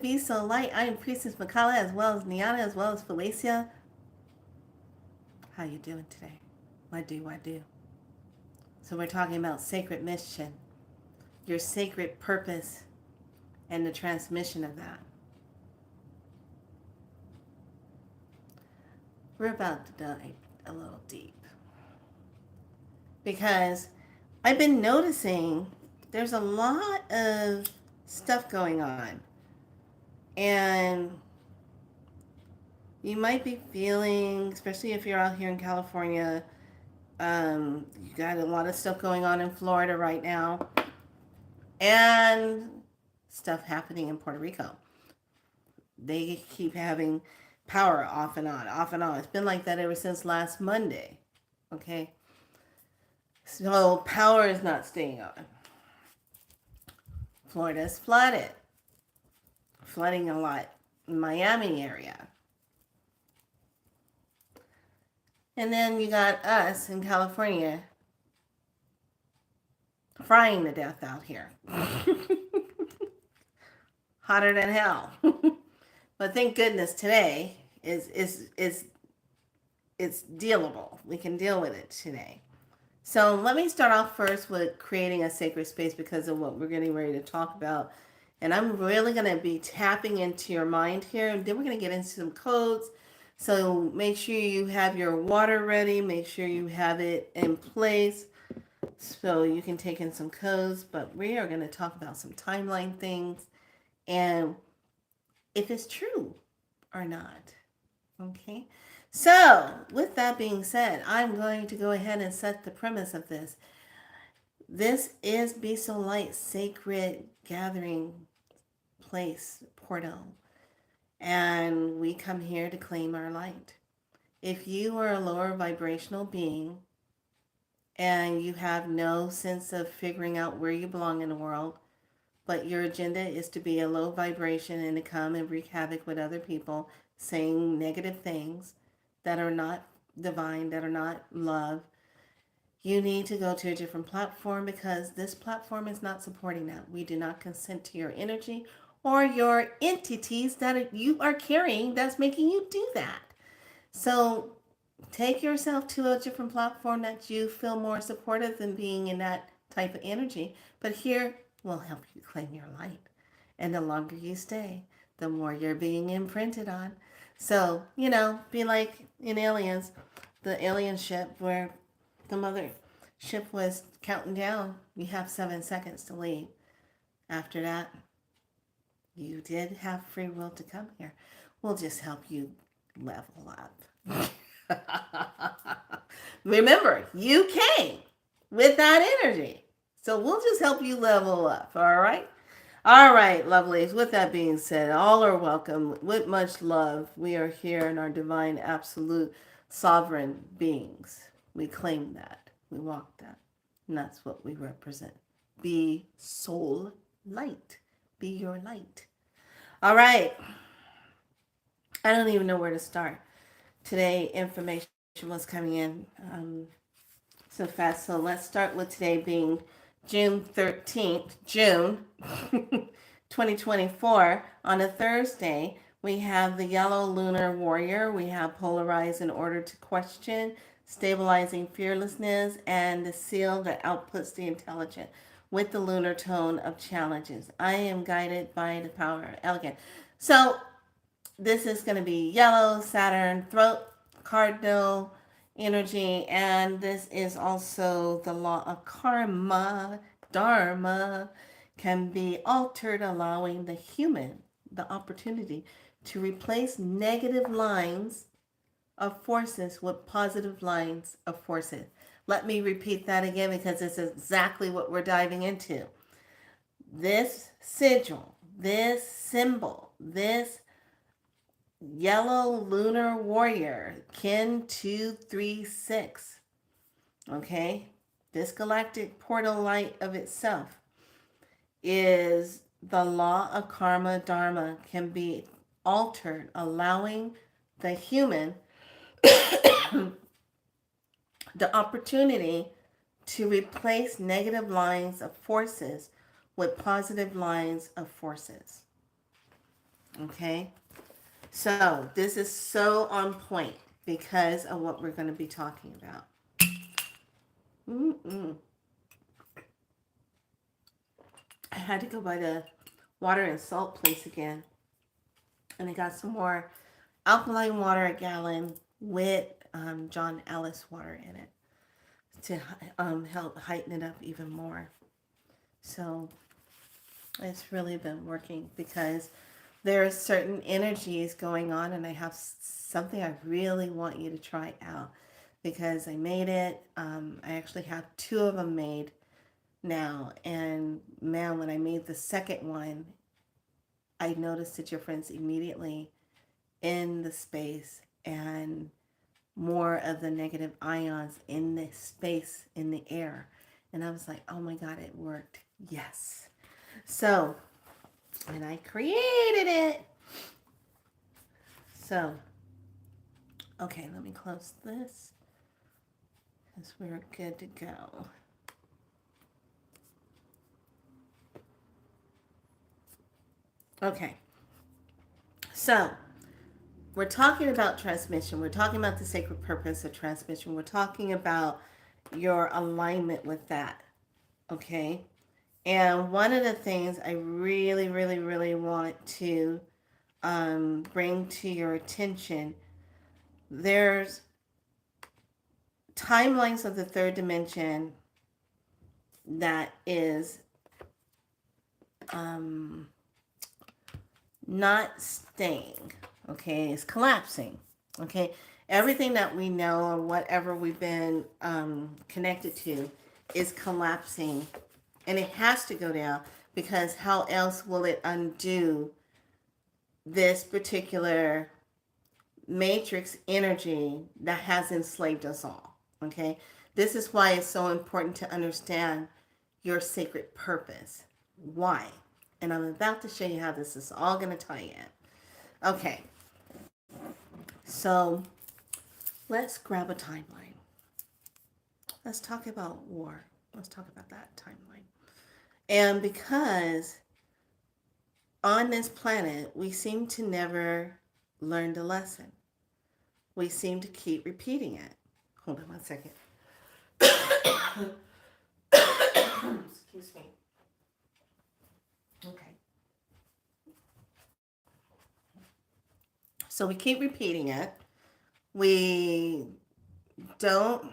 Be So Light. I am Priestess Makala as well as Niana as well as Felicia. How you doing today? What do I do? So we're talking about sacred mission, your sacred purpose, and the transmission of that. We're about to dive a little deep because I've been noticing there's a lot of stuff going on, and you might be feeling, especially if you're out here in California, you got a lot of stuff going on in Florida right now, and stuff happening in Puerto Rico. They keep having power off and on, off and on. It's been like that ever since last Monday. Okay? So power is not staying on. Florida is flooded. Flooding a lot in Miami area. And then you got us in California frying to death out here. Hotter than hell. But thank goodness today is it's dealable. We can deal with it today. So let me start off first with creating a sacred space because of what we're getting ready to talk about. And I'm really going to be tapping into your mind here. And then we're going to get into some codes. So make sure you have your water ready. Make sure you have it in place so you can take in some codes. But we are going to talk about some timeline things and if it's true or not. Okay? So, with that being said, I'm going to go ahead and set the premise of this. This is Be So Light sacred gathering place, portal. And we come here to claim our light. If you are a lower vibrational being and you have no sense of figuring out where you belong in the world, but your agenda is to be a low vibration and to come and wreak havoc with other people saying negative things that are not divine, that are not love, you need to go to a different platform because this platform is not supporting that. We do not consent to your energy or your entities that you are carrying that's making you do that. So take yourself to a different platform that you feel more supportive than being in that type of energy. But here will help you claim your light. And the longer you stay, the more you're being imprinted on. So, be like in Aliens, the alien ship where the mother ship was counting down. You have 7 seconds to leave. After that, you did have free will to come here. We'll just help you level up. Remember, you came with that energy. So we'll just help you level up, all right? All right, lovelies. With that being said, all are welcome with much love. We are here in our divine, absolute, sovereign beings. We claim that. We walk that. And that's what we represent. Be soul light. Be your light. All right. I don't even know where to start. Today, information was coming in so fast. So let's start with today being June 13th, June 2024. On a Thursday, we have the yellow lunar warrior. We have polarize in order to question, stabilizing fearlessness, and the seal that outputs the intelligent with the lunar tone of challenges. I am guided by the power of elegant. So this is going to be yellow, Saturn, throat, cardinal energy, and this is also the law of karma, dharma, can be altered, allowing the human the opportunity to replace negative lines of forces with positive lines of forces. Let me repeat that again because it's exactly what we're diving into. This sigil, this symbol, this yellow lunar warrior, Kin 236. Okay? This galactic portal light of itself is the law of karma dharma can be altered, allowing the human the opportunity to replace negative lines of forces with positive lines of forces. Okay. So this is so on point because of what we're going to be talking about. Mm-mm. I had to go by the water and salt place again. And I got some more alkaline water, a gallon, with John Ellis water in it to help heighten it up even more. So it's really been working because there are certain energies going on, and I have something I really want you to try out because I made it. I actually have two of them made now, and man, when I made the second one, I noticed a difference immediately in the space and more of the negative ions in the space in the air. And I was like, oh my God, it worked. Yes. So, and I created it. So, okay, let me close this because we're good to go. Okay. So, we're talking about transmission. We're talking about the sacred purpose of transmission. We're talking about your alignment with that. Okay. And one of the things I really, really, really want to bring to your attention, there's timelines of the third dimension that is not staying. Okay, it's collapsing. Okay, everything that we know or whatever we've been connected to is collapsing, and it has to go down because how else will it undo this particular matrix energy that has enslaved us all? Okay, this is why it's so important to understand your sacred purpose. Why? And I'm about to show you how this is all going to tie in. Okay, so let's grab a timeline. Let's talk about war. Let's talk about that timeline. And because on this planet, we seem to never learn the lesson. We seem to keep repeating it. Hold on 1 second. Excuse me. Okay. So we keep repeating it. We don't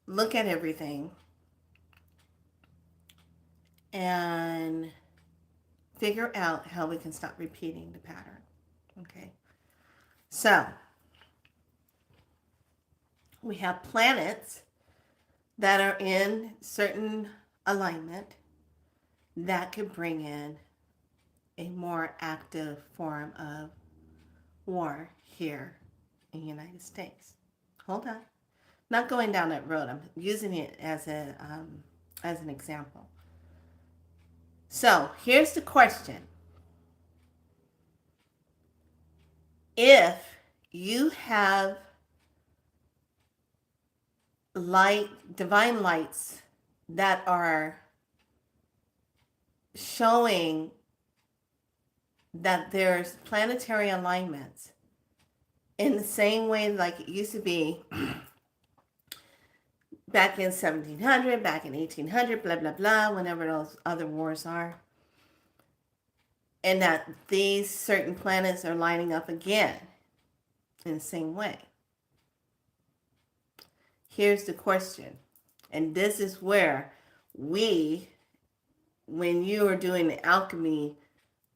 look at everything and figure out how we can stop repeating the pattern. Okay. So we have planets that are in certain alignment that could bring in a more active form of war here in the United States. Hold on. Not going down that road. I'm using it as an example. So here's the question. If you have light, divine lights that are showing that there's planetary alignments in the same way like it used to be back in 1700, back in 1800, blah, blah, blah, whenever those other wars are. And that these certain planets are lining up again in the same way. Here's the question. And this is where we, when you are doing the alchemy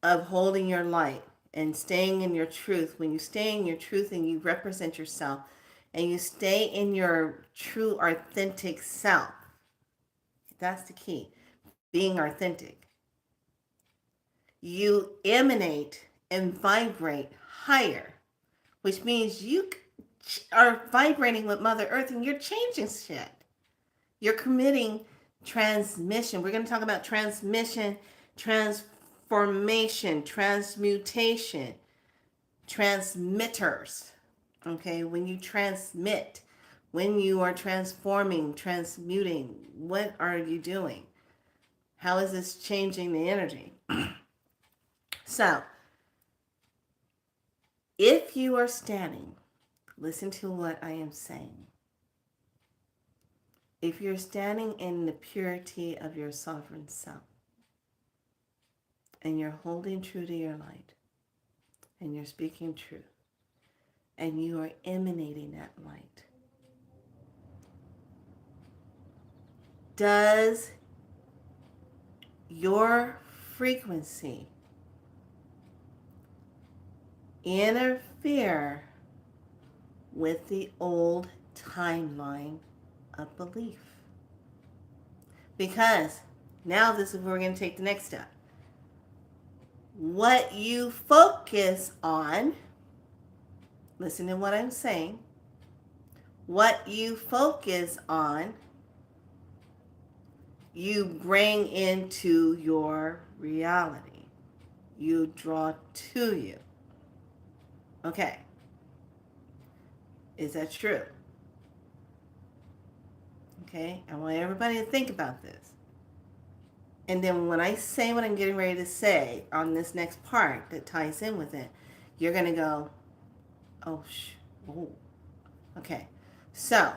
of holding your light and staying in your truth, when you stay in your truth and you represent yourself and you stay in your true authentic self, that's the key, being authentic. You emanate and vibrate higher, which means you are vibrating with Mother Earth and you're changing shit. You're committing transmission. We're going to talk about transmission, transformation, transmutation, transmitters. Okay, when you transmit, when you are transforming, transmuting, what are you doing? How is this changing the energy? So, if you are standing, listen to what I am saying. If you're standing in the purity of your sovereign self, and you're holding true to your light, and you're speaking truth, and you are emanating that light, does your frequency interfere with the old timeline of belief? Because now this is where we're going to take the next step. What you focus on, listen to what I'm saying, what you focus on, you bring into your reality. You draw to you. Okay. Is that true? Okay. I want everybody to think about this. And then when I say what I'm getting ready to say on this next part that ties in with it, you're going to go, oh. Okay. So,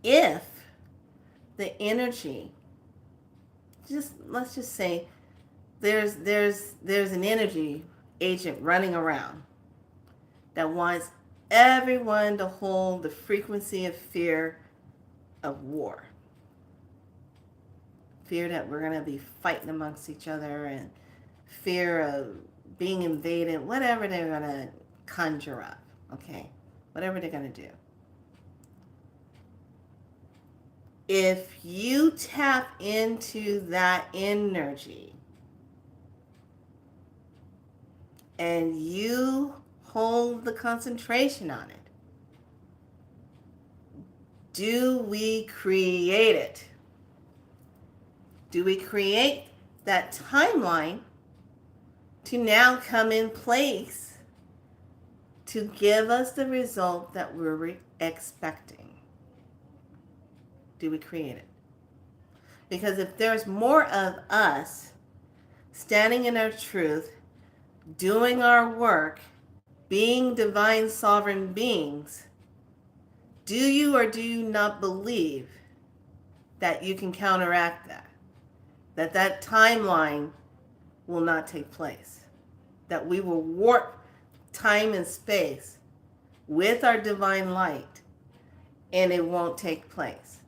if the energy, let's just say there's an energy agent running around that wants everyone to hold the frequency of fear of war. Fear that we're going to be fighting amongst each other, and fear of being invaded, whatever they're going to conjure up, okay? Whatever they're going to do. If you tap into that energy and you hold the concentration on it, do we create it? Do we create that timeline to now come in place to give us the result that we're expecting? Do we create it? Because if there's more of us standing in our truth, doing our work, being divine sovereign beings, do you or do you not believe that you can counteract that? That timeline will not take place. That we will warp time and space with our divine light, and it won't take place.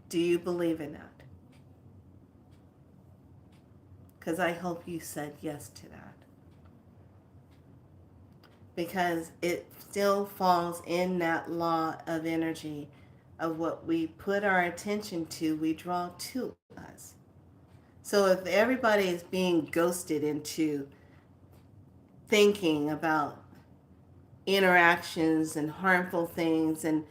Do you believe in that? Because I hope you said yes to that. Because it still falls in that law of energy of what we put our attention to, we draw to us. So if everybody is being ghosted into thinking about interactions and harmful things and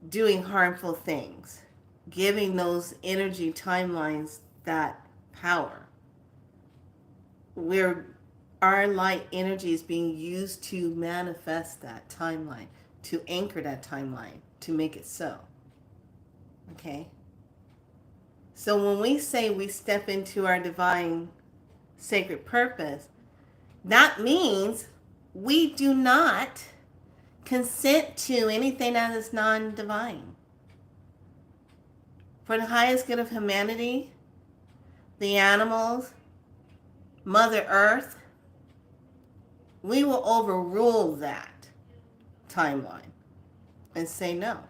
doing harmful things, giving those energy timelines that power, where our light energy is being used to manifest that timeline, to anchor that timeline, to make it so. Okay? So when we say we step into our divine sacred purpose, that means we do not consent to anything that is non-divine. For the highest good of humanity, the animals, Mother Earth, we will overrule that timeline and say no.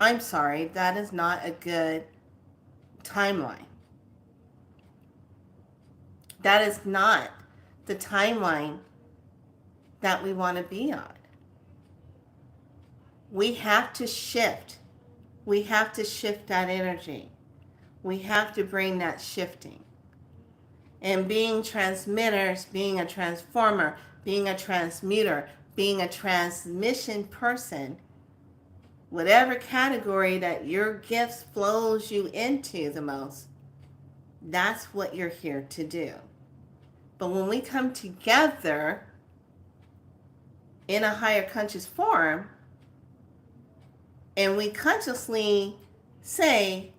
I'm sorry, that is not a good timeline. That is not the timeline that we want to be on. We have to shift. We have to shift that energy. We have to bring that shifting. And being transmitters, being a transformer, being a transmuter, being a transmission person, whatever category that your gifts flows you into the most, that's what you're here to do. But when we come together in a higher conscious form, and we consciously say,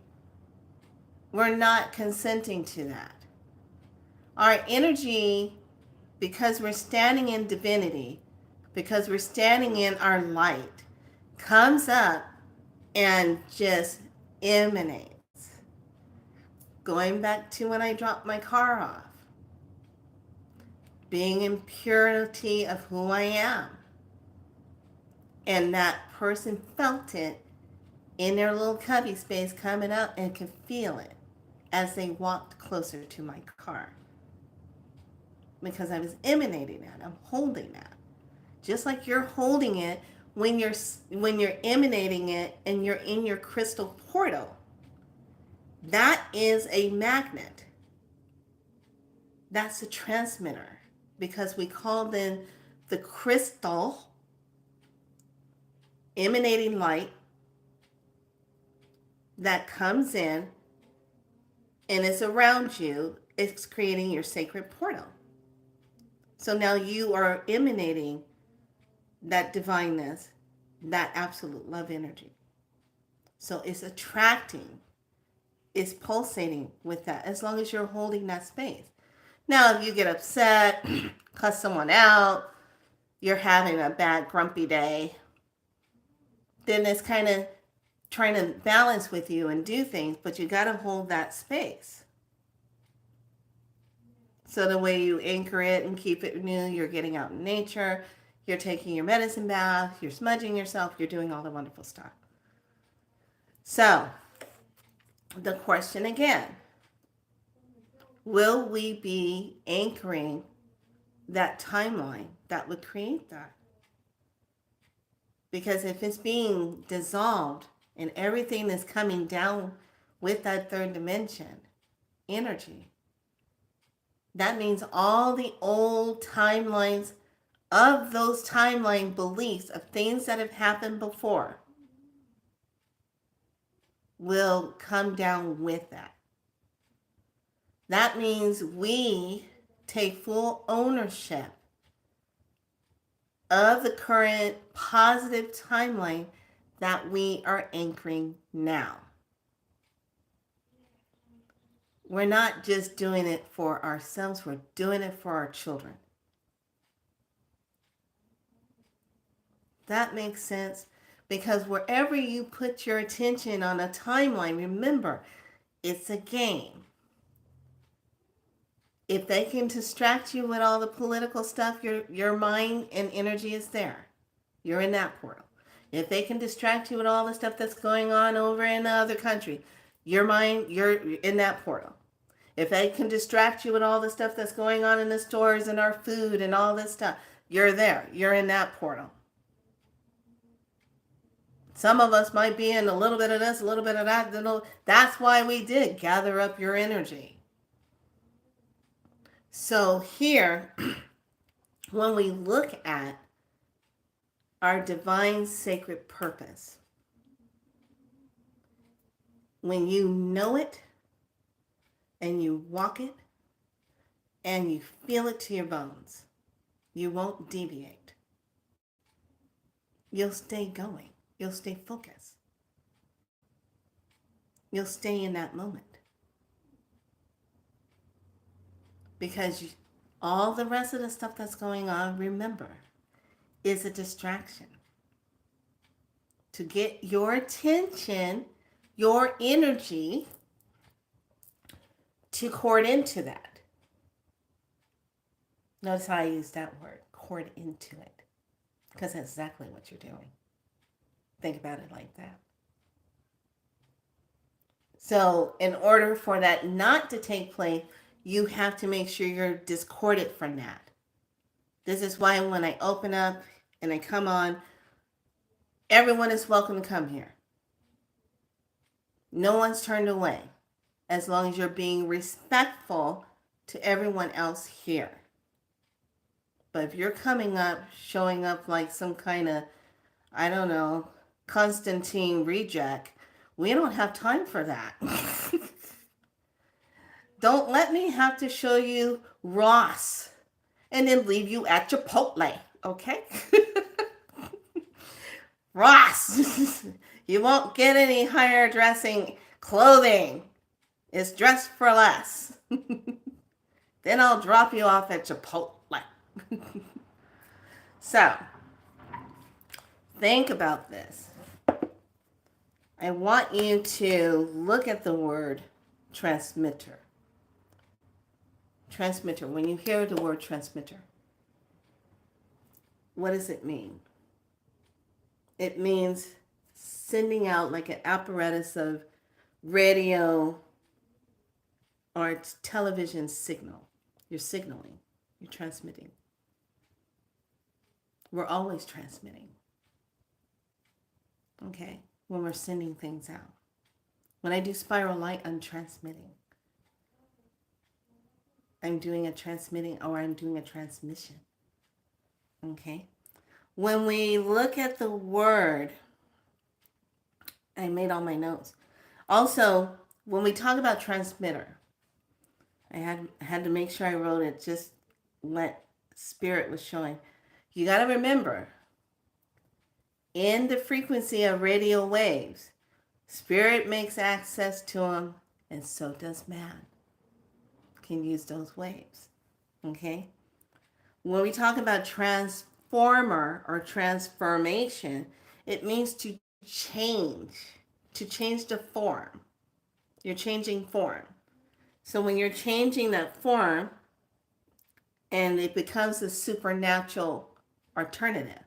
we're not consenting to that. Our energy, because we're standing in divinity, because we're standing in our light, comes up and just emanates. Going back to when I dropped my car off, being in purity of who I am. And that person felt it in their little cubby space coming up and could feel it as they walked closer to my car. Because I was emanating that. I'm holding that. Just like you're holding it when you're emanating it and you're in your crystal portal. That is a magnet. That's a transmitter. Because we call them the crystal emanating light that comes in and is around you. It's creating your sacred portal. So now you are emanating that divineness, that absolute love energy. So it's attracting, it's pulsating with that as long as you're holding that space. Now, if you get upset, cuss someone out, you're having a bad, grumpy day, then it's kind of trying to balance with you and do things, but you got to hold that space. So the way you anchor it and keep it new, you're getting out in nature, you're taking your medicine bath, you're smudging yourself, you're doing all the wonderful stuff. So, the question again, will we be anchoring that timeline that would create that? Because if it's being dissolved and everything is coming down with that third dimension energy, that means all the old timelines of those timeline beliefs of things that have happened before will come down with that. That means we take full ownership of the current positive timeline that we are anchoring now. We're not just doing it for ourselves, we're doing it for our children. That makes sense? Because wherever you put your attention on a timeline, remember, it's a game. If they can distract you with all the political stuff, your mind and energy is there. You're in that portal. If they can distract you with all the stuff that's going on over in the other country, your mind, you're in that portal. If they can distract you with all the stuff that's going on in the stores and our food and all this stuff, you're there. You're in that portal. Some of us might be in a little bit of this, a little bit of that. That's why we did gather up your energy. So here, when we look at our divine sacred purpose, when you know it and you walk it and you feel it to your bones, you won't deviate. You'll stay going. You'll stay focused. You'll stay in that moment. Because all the rest of the stuff that's going on, remember, is a distraction. To get your attention, your energy, to cord into that. Notice how I use that word, cord into it. Because that's exactly what you're doing. Think about it like that. So in order for that not to take place, you have to make sure you're discordant from that. This is why when I open up and I come on, everyone is welcome to come here. No one's turned away, as long as you're being respectful to everyone else here. But if you're coming up, showing up like some kind of, I don't know, Constantine reject, we don't have time for that. Don't let me have to show you Ross and then leave you at Chipotle, okay? Ross, you won't get any higher dressing clothing. It's dressed for less. Then I'll drop you off at Chipotle. So, think about this. I want you to look at the word transmitter. Transmitter. When you hear the word transmitter, what does it mean? It means sending out like an apparatus of radio or television signal. You're signaling. You're transmitting. We're always transmitting. Okay? When we're sending things out. When I do spiral light, I'm transmitting. I'm doing a transmitting or I'm doing a transmission. Okay? When we look at the word, I made all my notes. Also, when we talk about transmitter, I had to make sure I wrote it just what Spirit was showing. You got to remember, in the frequency of radio waves, Spirit makes access to them, and so does man. Can use those waves. Okay? When we talk about transformer or transformation, it means to change the form. You're changing form. So when you're changing that form and it becomes a supernatural alternative,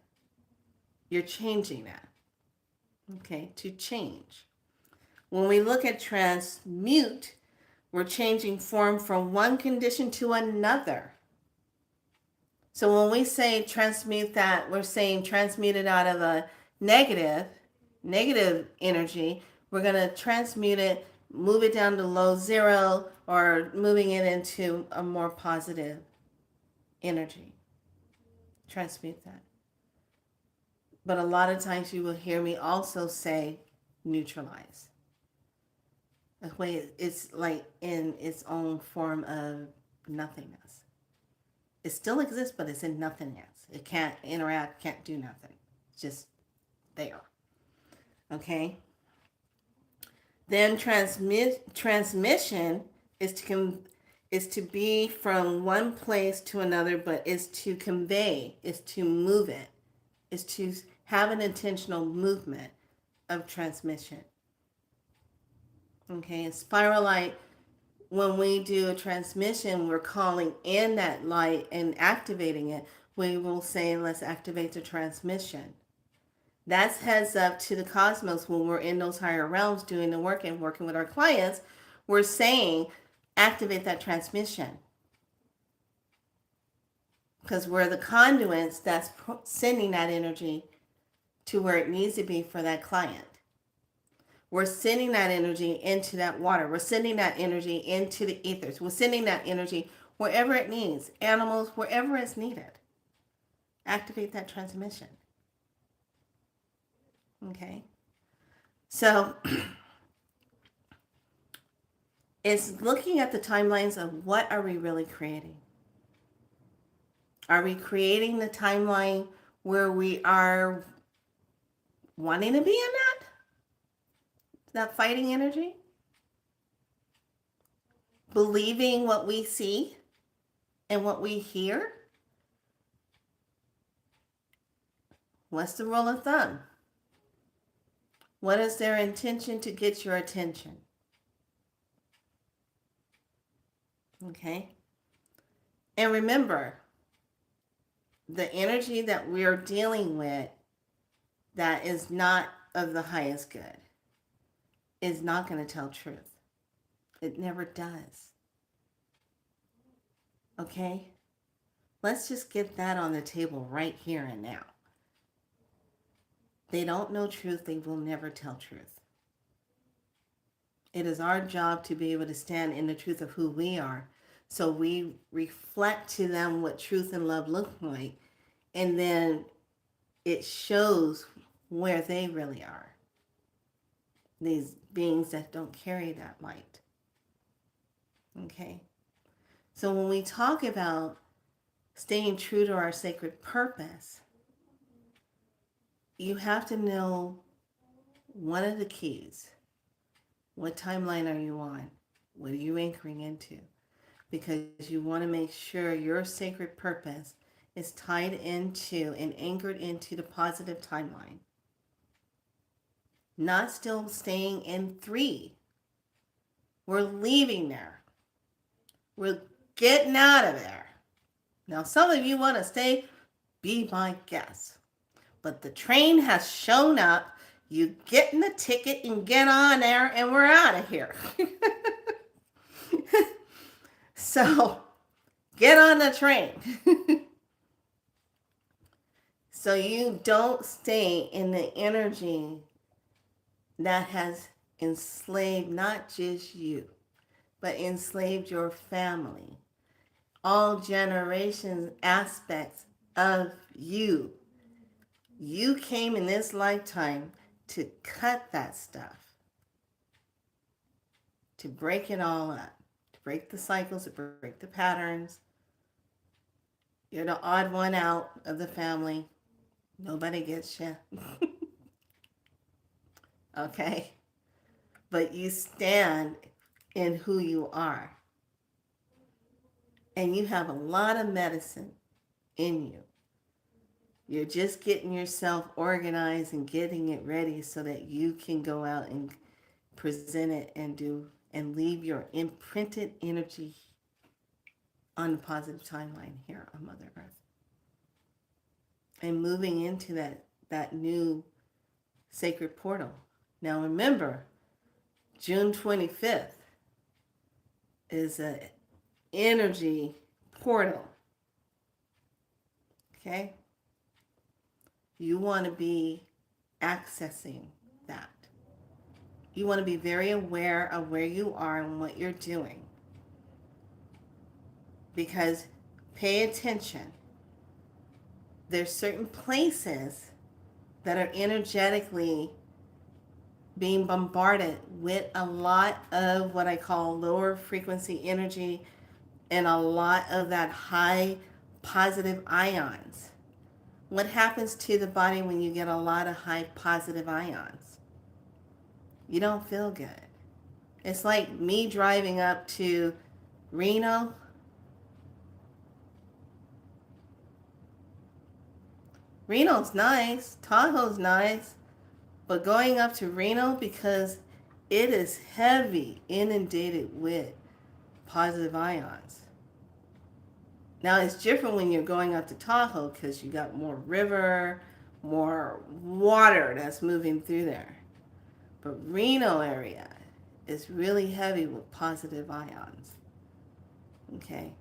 you're changing that. Okay, to change. When we look at transmute, we're changing form from one condition to another. So when we say transmute that, we're saying transmute it out of a negative energy. We're going to transmute it, move it down to low zero, or moving it into a more positive energy. Transmute that. But a lot of times you will hear me also say neutralize. That way it's like in its own form of nothingness. It still exists, but it's in nothingness. It can't interact, can't do nothing. It's just there. Okay? Then transmission is to be from one place to another, but is to convey, is to move it, is to have an intentional movement of transmission. Okay, and spiral light, when we do a transmission, we're calling in that light and activating it. We will say, let's activate the transmission. That's heads up to the cosmos when we're in those higher realms doing the work and working with our clients. We're saying, activate that transmission. Because we're the conduits that's sending that energy to where it needs to be for that client. We're sending that energy into that water. We're sending that energy into the ethers. We're sending that energy wherever it needs. Animals, wherever it's needed. Activate that transmission. Okay? So, it's looking at the timelines of what are we really creating. Are we creating the timeline where we are wanting to be in that? That fighting energy? Believing what we see and what we hear? What's the rule of thumb? What is their intention to get your attention? Okay? And remember, the energy that we're dealing with that is not of the highest good is not going to tell truth. It never does. Okay? Let's just get that on the table right here and now. They don't know truth. They will never tell truth. It is our job to be able to stand in the truth of who we are. So we reflect to them what truth and love look like. And then it shows where they really are. These beings that don't carry that light. Okay? So when we talk about staying true to our sacred purpose, you have to know one of the keys. What timeline are you on? What are you anchoring into? because you want to make sure your sacred purpose is tied into and anchored into the positive timeline. Not still staying in 3. We're leaving there. We're getting out of there. Now, some of you want to stay, be my guest. But the train has shown up. You get in the ticket and get on there, and we're out of here. So, get on the train. So you don't stay in the energy that has enslaved not just you, but enslaved your family, all generations, aspects of you. You came in this lifetime to cut that stuff, to break it all up, to break the cycles, to break the patterns. You're the odd one out of the family. Nobody gets you. Okay? But you stand in who you are. And you have a lot of medicine in you. You're just getting yourself organized and getting it ready so that you can go out and present it and do and leave your imprinted energy on the positive timeline here on Mother Earth. And moving into that new sacred portal. Now remember, June 25th is an energy portal. Okay? You want to be accessing that. You want to be very aware of where you are and what you're doing. Because pay attention. There's certain places that are energetically being bombarded with a lot of what I call lower frequency energy and a lot of that high positive ions. What happens to the body when you get a lot of high positive ions? You don't feel good. It's like me driving up to Reno. Reno's nice, Tahoe's nice, but going up to Reno because it is heavy, inundated with positive ions. Now it's different when you're going up to Tahoe because you got more river, more water that's moving through there. But Reno area is really heavy with positive ions. Okay.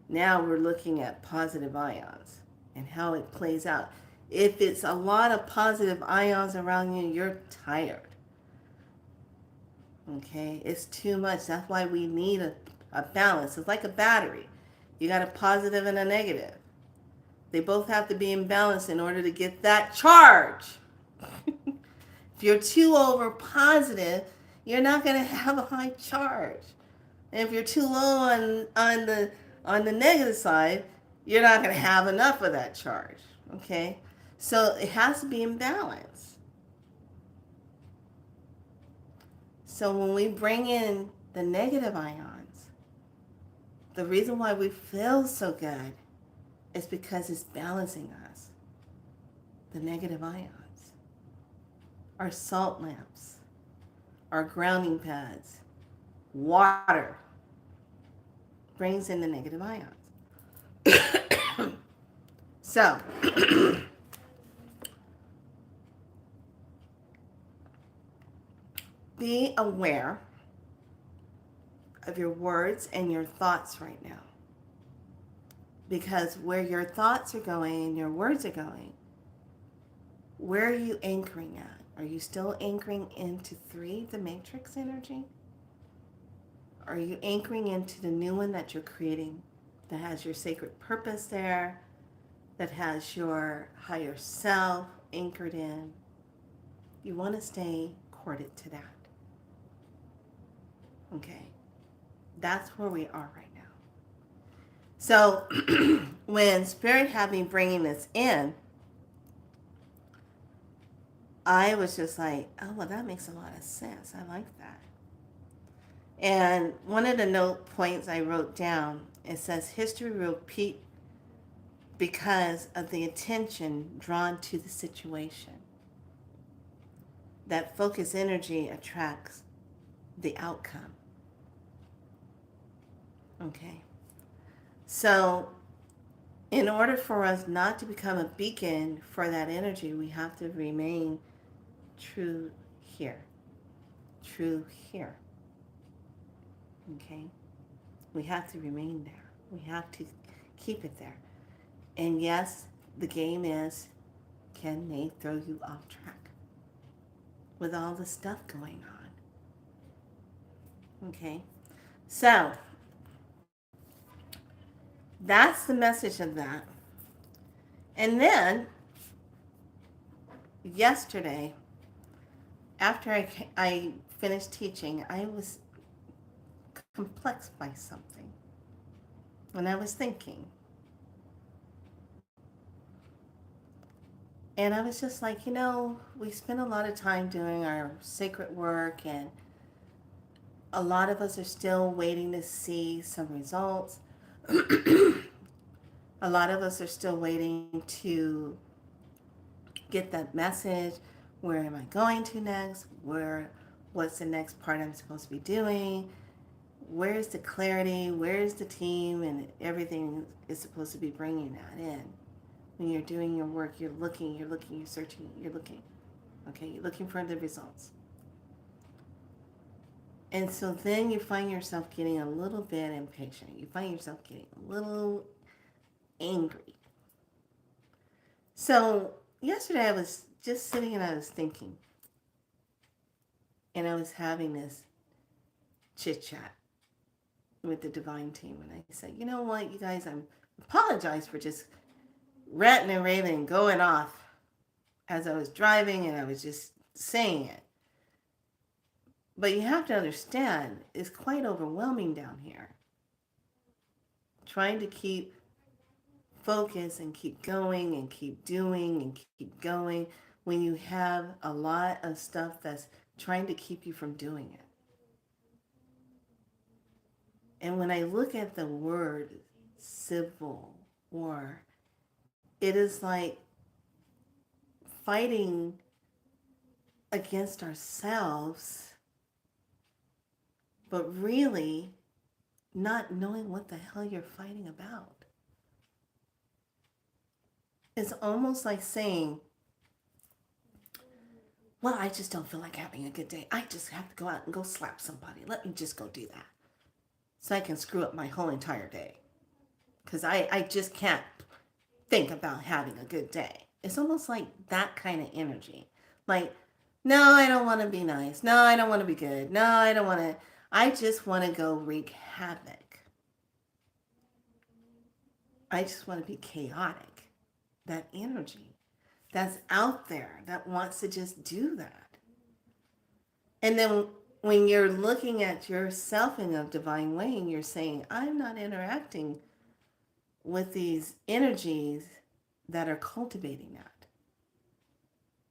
Now we're looking at positive ions and how it plays out. If it's a lot of positive ions around you, you're tired. Okay, it's too much. That's why we need a balance. It's like a battery. You got a positive and a negative. They both have to be in balance in order to get that charge. If you're too over positive, you're not going to have a high charge. And if you're too low on the negative side, you're not going to have enough of that charge. Okay? So it has to be in balance. So when we bring in the negative ions, the reason why we feel so good is because it's balancing us. The negative ions. Our salt lamps. Our grounding pads. Water brings in the negative ions. So, be aware of your words and your thoughts right now. Because where your thoughts are going and your words are going, where are you anchoring at? Are you still anchoring into 3, the matrix energy? Are you anchoring into the new one that you're creating that has your sacred purpose there, that has your higher self anchored in? You want to stay corded to that. Okay, that's where we are right now. So when Spirit had me bringing this in, I was just like, oh, well, that makes a lot of sense. I like that. And one of the note points I wrote down, it says history will repeat because of the attention drawn to the situation. That focus energy attracts the outcome. Okay. So, in order for us not to become a beacon for that energy, we have to remain true here. True here. Okay? We have to remain there. We have to keep it there. And yes, the game is, can they throw you off track with all the stuff going on? Okay? So, that's the message of that. And then, yesterday, after I finished teaching, I was perplexed by something. When I was thinking, and I was just like, we spend a lot of time doing our sacred work, and a lot of us are still waiting to see some results. A lot of us are still waiting to get that message. Where am I going to next? What's the next part I'm supposed to be doing? Where's the clarity? Where's the team? And everything is supposed to be bringing that in. When you're doing your work, you're looking, you're searching, you're looking. Okay, you're looking for the results. And so then you find yourself getting a little bit impatient. You find yourself getting a little angry. So yesterday I was just sitting and I was thinking. And I was having this chit chat with the divine team. And I said, you know what, you guys, I apologize for just ranting and raving and going off as I was driving, and I was just saying it. But you have to understand, it's quite overwhelming down here. Trying to keep focus and keep going and keep doing and keep going when you have a lot of stuff that's trying to keep you from doing it. And when I look at the word civil war, it is like fighting against ourselves, but really not knowing what the hell you're fighting about. It's almost like saying, well, I just don't feel like having a good day. I just have to go out and go slap somebody. Let me just go do that. So I can screw up my whole entire day. Because I just can't think about having a good day. It's almost like that kind of energy. Like, no, I don't want to be nice. No, I don't want to be good. No, I don't want to. I just want to go wreak havoc. I just want to be chaotic. That energy that's out there that wants to just do that. And then when you're looking at yourself in a divine way and you're saying, I'm not interacting with these energies that are cultivating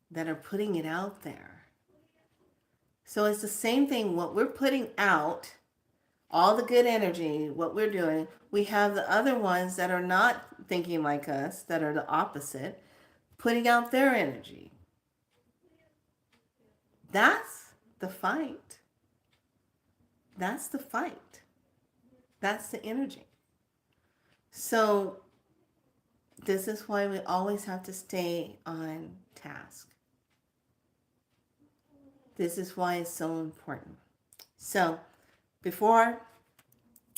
that are putting it out there. So it's the same thing, what we're putting out, all the good energy, what we're doing, we have the other ones that are not thinking like us, that are the opposite, putting out their energy. That's the fight. That's the fight. That's the energy. So this is why we always have to stay on task. This is why it's so important. So before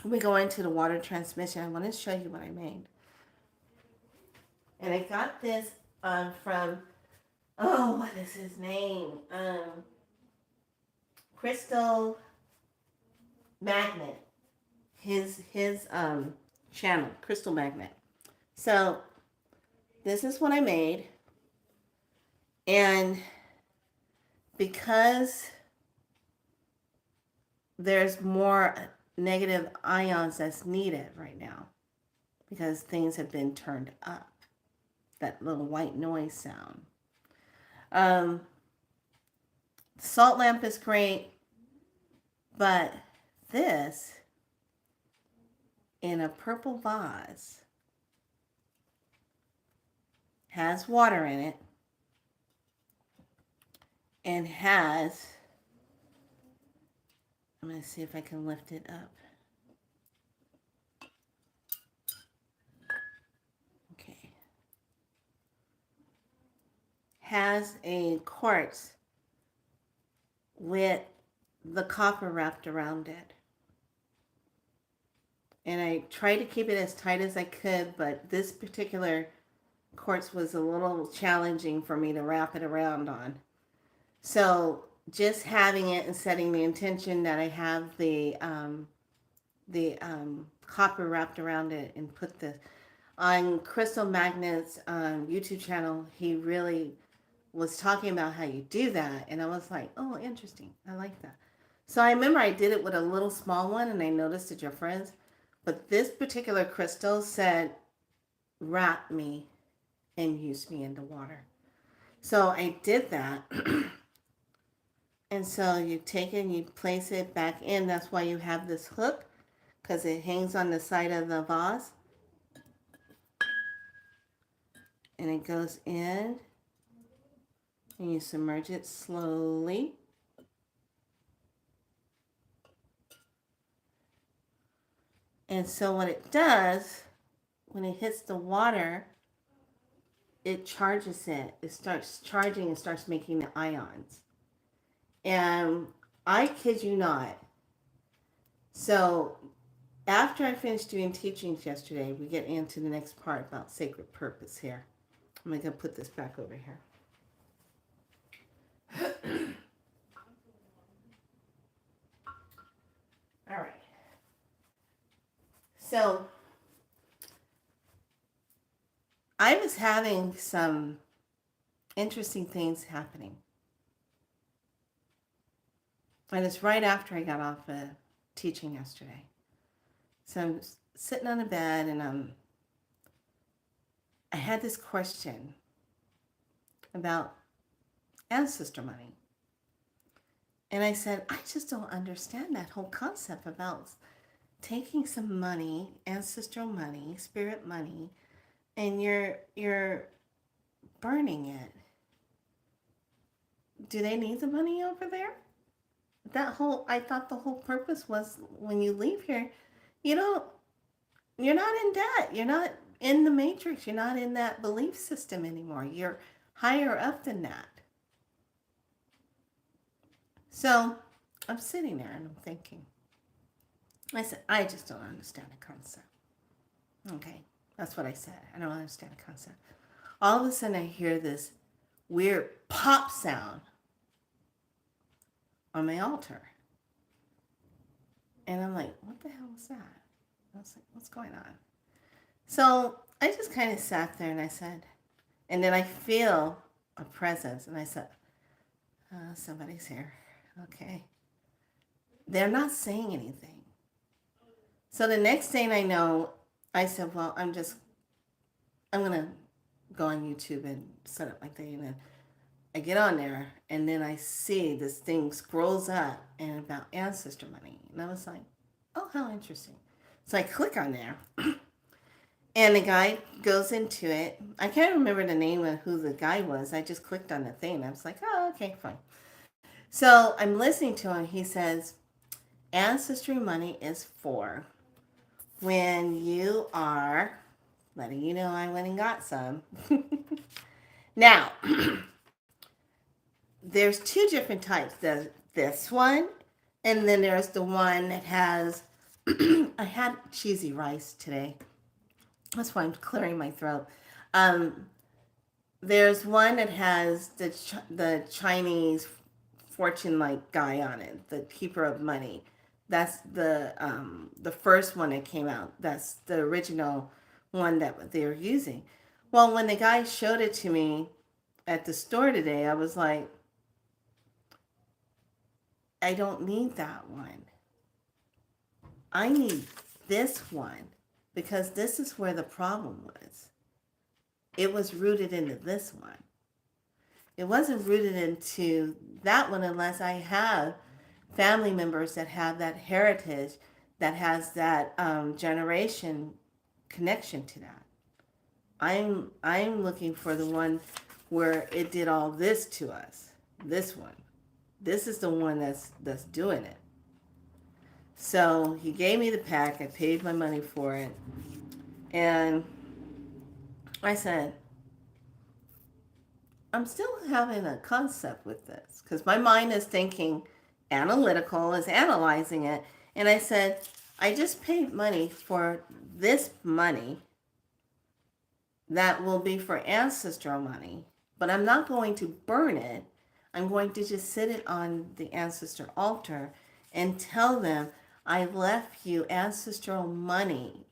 we go into the water transmission, I want to show you what I made. And I got this from, what is his name? Crystal Magnet. His channel, Crystal Magnet. So this is what I made. And because there's more negative ions that's needed right now, because things have been turned up, that little white noise sound. Salt lamp is great, but this in a purple vase, has water in it, and has, I'm going to see if I can lift it up. Okay. Has a quartz with the copper wrapped around it. And I tried to keep it as tight as I could, but this particular quartz was a little challenging for me to wrap it around on. So just having it and setting the intention that I have the copper wrapped around it and put the on Crystal Magnet's YouTube channel, he really was talking about how you do that, and I was like, oh, interesting, I like that. So I remember I did it with a little small one, and I noticed a difference. But this particular crystal said, wrap me and use me in the water. So I did that. And so you take it and you place it back in. That's why you have this hook, because it hangs on the side of the vase. And it goes in. And you submerge it slowly. And so what it does, when it hits the water, it charges it. It starts charging and starts making the ions. And I kid you not. So after I finished doing teachings yesterday, we get into the next part about sacred purpose here. I'm going to put this back over here. All right. So I was having some interesting things happening. And it's right after I got off of teaching yesterday. So I'm sitting on the bed and I had this question about ancestor money. And I said, I just don't understand that whole concept about taking some money, ancestral money, spirit money, and you're burning it. Do they need the money over there? I thought the whole purpose was when you leave here, you're not in debt. You're not in the matrix. You're not in that belief system anymore. You're higher up than that. So I'm sitting there and I'm thinking, I said, I just don't understand the concept. Okay, that's what I said. I don't understand the concept. All of a sudden I hear this weird pop sound on my altar. And I'm like, what the hell was that? I was like, what's going on? So I just kind of sat there and I said, and then I feel a presence and I said, somebody's here. Okay. They're not saying anything. So the next thing I know, I said, well, I'm going to go on YouTube and set up my thing. And then I get on there and then I see this thing scrolls up and about ancestor money. And I was like, oh, how interesting. So I click on there and the guy goes into it. I can't remember the name of who the guy was. I just clicked on the thing. I was like, oh, okay, fine. So I'm listening to him. He says, ancestry money is for when you are, letting you know I went and got some. Now, there's two different types. There's this one, and then there's the one that has, I had cheesy rice today. That's why I'm clearing my throat. There's one that has the Chinese fortune-like guy on it, the keeper of money. That's the first one that came out. That's the original one that they were using. Well, when the guy showed it to me at the store today, I was like, I don't need that one. I need this one because this is where the problem was. It was rooted into this one. It wasn't rooted into that one unless I have family members that have that heritage, that has that generation connection to that. I'm looking for the one where it did all this to us. This one. This is the one that's doing it. So he gave me the pack. I paid my money for it. And I said, I'm still having a concept with this because my mind is thinking analytical, is analyzing it. And I said, I just paid money for this money that will be for ancestral money, but I'm not going to burn it. I'm going to just sit it on the ancestor altar and tell them, I left you ancestral money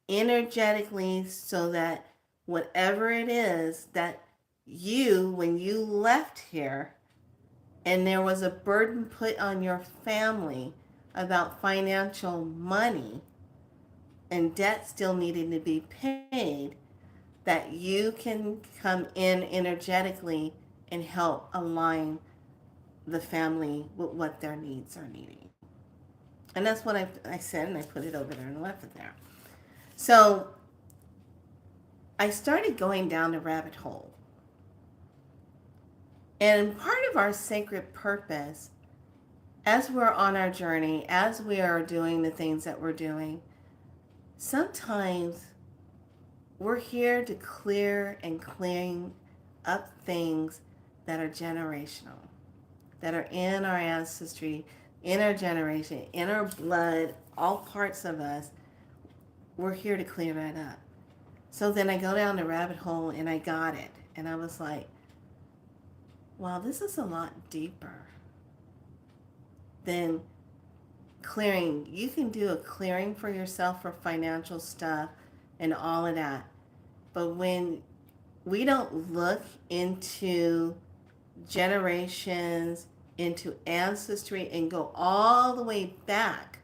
energetically so that whatever it is that you, when you left here and there was a burden put on your family about financial money and debt still needing to be paid, that you can come in energetically and help align the family with what their needs are needing. And that's what I said, and I put it over there and left it there. So I started going down the rabbit hole. And part of our sacred purpose, as we're on our journey, as we are doing the things that we're doing, sometimes we're here to clear and clean up things that are generational, that are in our ancestry, in our generation, in our blood, all parts of us. We're here to clear that up. So then I go down the rabbit hole and I got it. And I was like, wow, this is a lot deeper than clearing. You can do a clearing for yourself for financial stuff and all of that. But when we don't look into generations, into ancestry, and go all the way back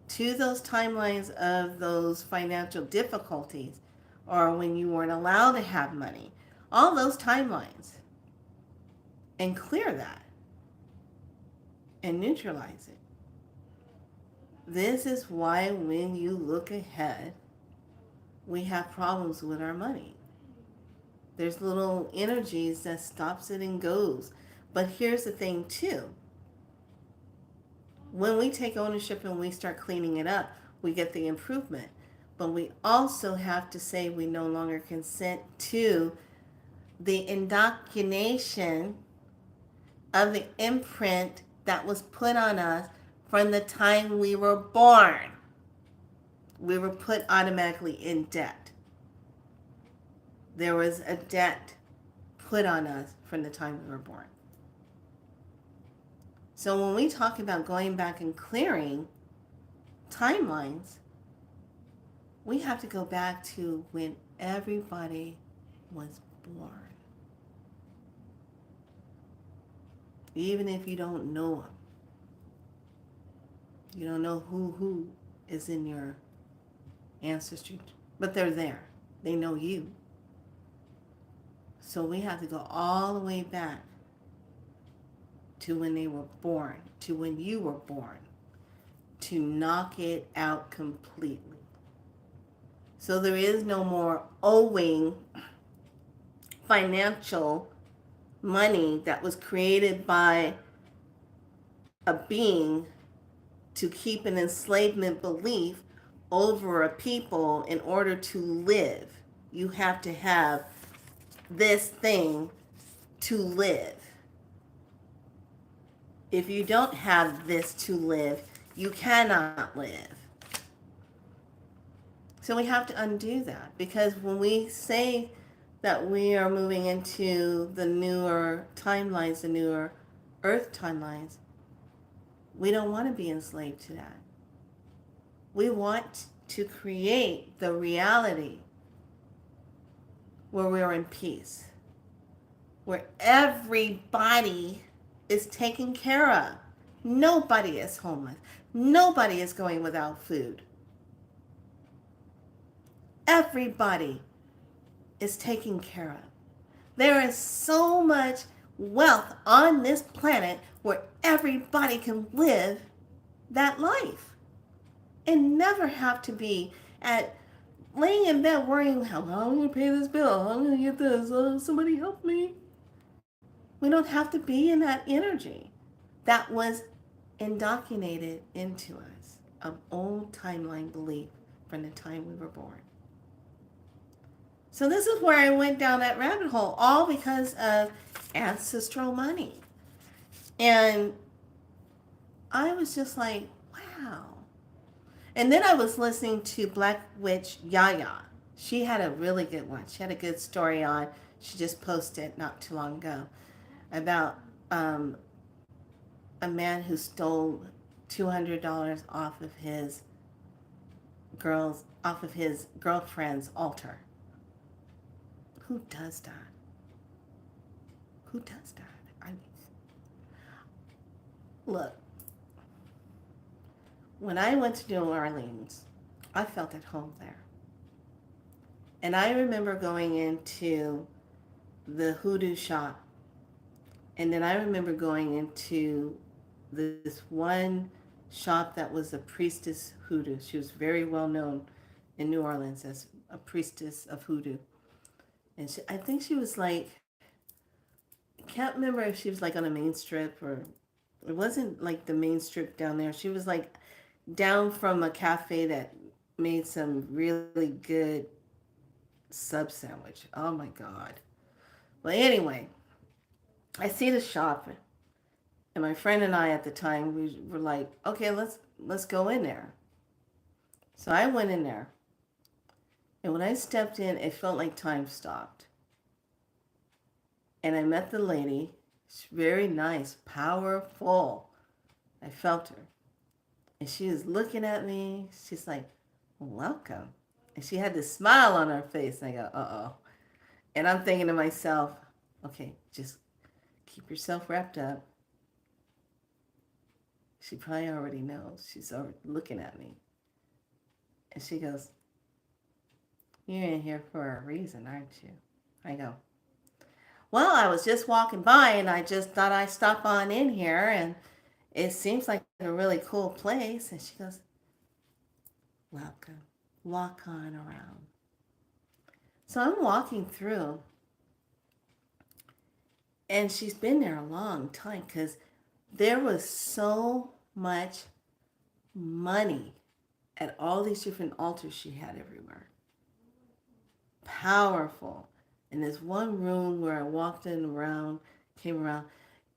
to those timelines of those financial difficulties, or when you weren't allowed to have money, all those timelines, and clear that and neutralize it. This is why when you look ahead, we have problems with our money. There's little energies that stops it and goes. But here's the thing too. When we take ownership and we start cleaning it up, we get the improvement. But we also have to say we no longer consent to the indoctrination of the imprint that was put on us from the time we were born. We were put automatically in debt. There was a debt put on us from the time we were born. So when we talk about going back and clearing timelines, we have to go back to when everybody was born. Even if you don't know them. You don't know who is in your ancestry, but they're there. They know you. So we have to go all the way back to when they were born, to when you were born, to knock it out completely. So there is no more owing financial money that was created by a being to keep an enslavement belief over a people in order to live. You have to have this thing to live. If you don't have this to live, you cannot live. So we have to undo that, because when we say that we are moving into the newer timelines, the newer earth timelines, we don't want to be enslaved to that. We want to create the reality where we're in peace, where everybody is taken care of. Nobody is homeless. Nobody is going without food. Everybody is taken care of. There is so much wealth on this planet where everybody can live that life and never have to be at laying in bed worrying how am I going to pay this bill? How am I going to get this? Somebody help me. We don't have to be in that energy that was indoctrinated into us of old timeline belief from the time we were born. So this is where I went down that rabbit hole, all because of ancestral money. And I was just like, wow. And then I was listening to Black Witch Yaya. She had a really good one. She had a good story on. She just posted not too long ago about a man who stole $200 off of his girlfriend's altar. Who does that? Who does that? I mean, look, when I went to New Orleans, I felt at home there. And I remember going into the hoodoo shop. And then I remember going into this one shop that was a priestess hoodoo. She was very well known in New Orleans as a priestess of hoodoo. And I think she was like, I can't remember if she was like on a main strip or it wasn't like the main strip down there. She was like down from a cafe that made some really good sub sandwich. Oh my God. Well, anyway, I see the shop, and my friend and I at the time, we were like, okay, let's go in there. So I went in there, and when I stepped in, it felt like time stopped. And I met the lady. She's very nice, powerful. I felt her. And she was looking at me. She's like, welcome. And she had this smile on her face. And I go, uh-oh. And I'm thinking to myself, okay, just keep yourself wrapped up. She probably already knows. She's already looking at me. And she goes, you're in here for a reason, aren't you? I go, well, I was just walking by and I just thought I'd stop on in here and it seems like a really cool place. And she goes, welcome. Walk on around. So I'm walking through and she's been there a long time because there was so much money at all these different altars she had everywhere. Powerful. In this one room where I walked came around,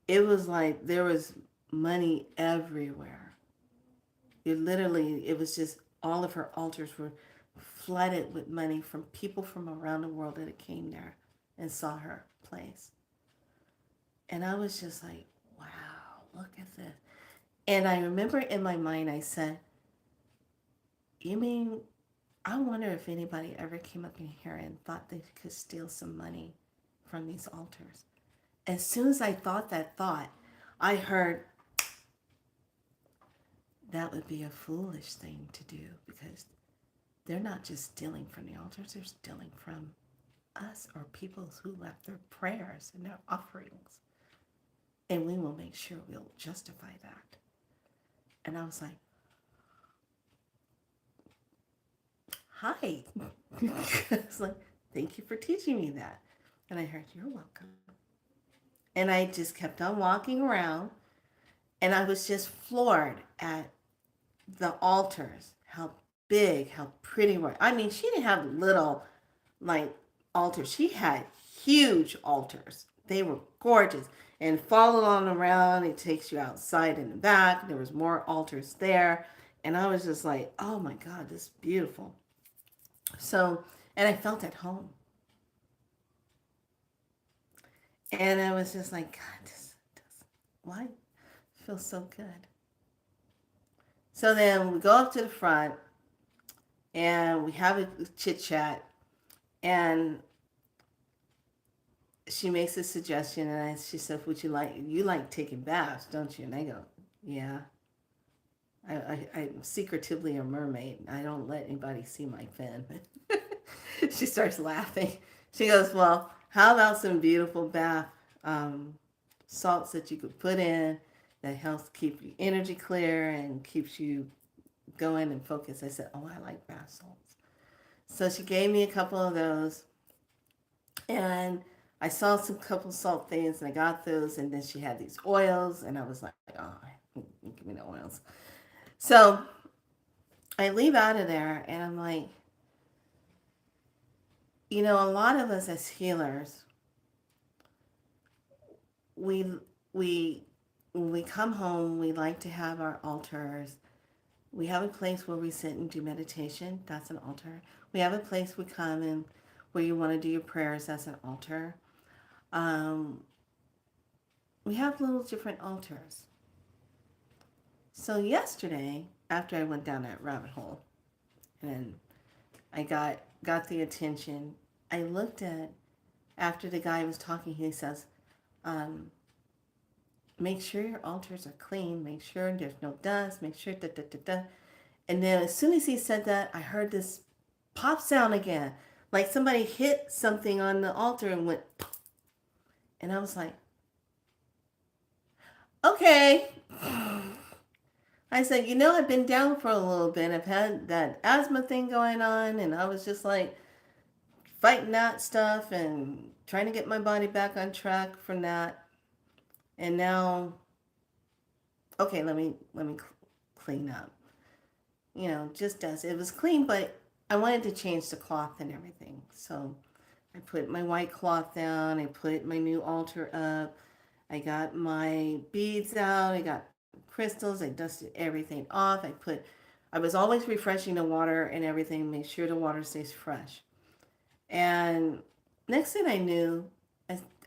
it was like there was money everywhere. It was just all of her altars were flooded with money from people from around the world that came there and saw her place. And I was just like, wow, look at this. And I remember in my mind, I said, you mean, I wonder if anybody ever came up in here and thought they could steal some money from these altars. As soon as I thought that thought, I heard that would be a foolish thing to do because they're not just stealing from the altars, they're stealing from us or people who left their prayers and their offerings. And we will make sure we'll justify that. And I was like, hi. I was like, thank you for teaching me that. And I heard, you're welcome. And I just kept on walking around. And I was just floored at the altars, how big, how pretty were. I mean, she didn't have little, like, altars. She had huge altars. They were gorgeous. And followed on around, it takes you outside in the back. There was more altars there. And I was just like, oh my God, this is beautiful. So, and I felt at home. And I was just like, God, this why feels so good. So then we go up to the front and we have a chit chat and she makes a suggestion and she said, you like taking baths, don't you? And I go, yeah. I'm secretively a mermaid. I don't let anybody see my fin. She starts laughing. She goes, well, how about some beautiful bath salts that you could put in that helps keep your energy clear and keeps you going and focused. I said, oh, I like bath salts. So she gave me a couple of those, and I saw some couple salt things, and I got those. And then she had these oils, and I was like, oh, give me the oils. So I leave out of there, and I'm like, a lot of us as healers, we we when we come home, we like to have our altars. We have a place where we sit and do meditation. That's an altar. We have a place we come and where you want to do your prayers. That's an altar. Um, we have little different altars. So yesterday, after I went down that rabbit hole and I got the attention, I looked at after the guy was talking. He says, um, "Make sure your altars are clean. Make sure there's no dust. Make sure da da da da." And then as soon as he said that, I heard this pop sound again, like somebody hit something on the altar and went. And I was like, okay. I said, I've been down for a little bit. I've had that asthma thing going on, and I was just like fighting that stuff and trying to get my body back on track from that. And now, okay, let me clean up. Just as it was clean, but I wanted to change the cloth and everything. So I put my white cloth down. I put my new altar up. I got my beads out. I got crystals. I dusted everything off. I was always refreshing the water and everything, make sure the water stays fresh. And next thing I knew,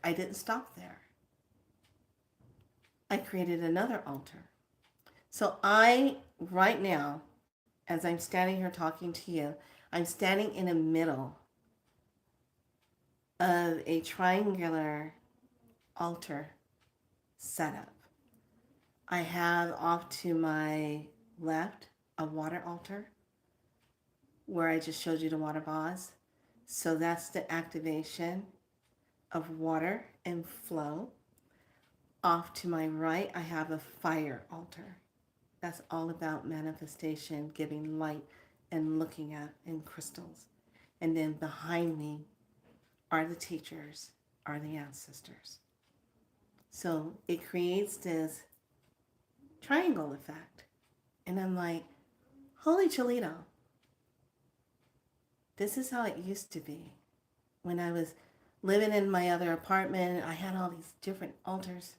I didn't stop there. I created another altar. So right now, as I'm standing here talking to you, I'm standing in the middle of a triangular altar setup. I have off to my left a water altar where I just showed you the water vase. So that's the activation of water and flow. Off to my right, I have a fire altar. That's all about manifestation, giving light and looking at in crystals. And then behind me are the teachers, are the ancestors. So it creates this triangle effect. And I'm like, holy Cholito, this is how it used to be. When I was living in my other apartment, I had all these different altars,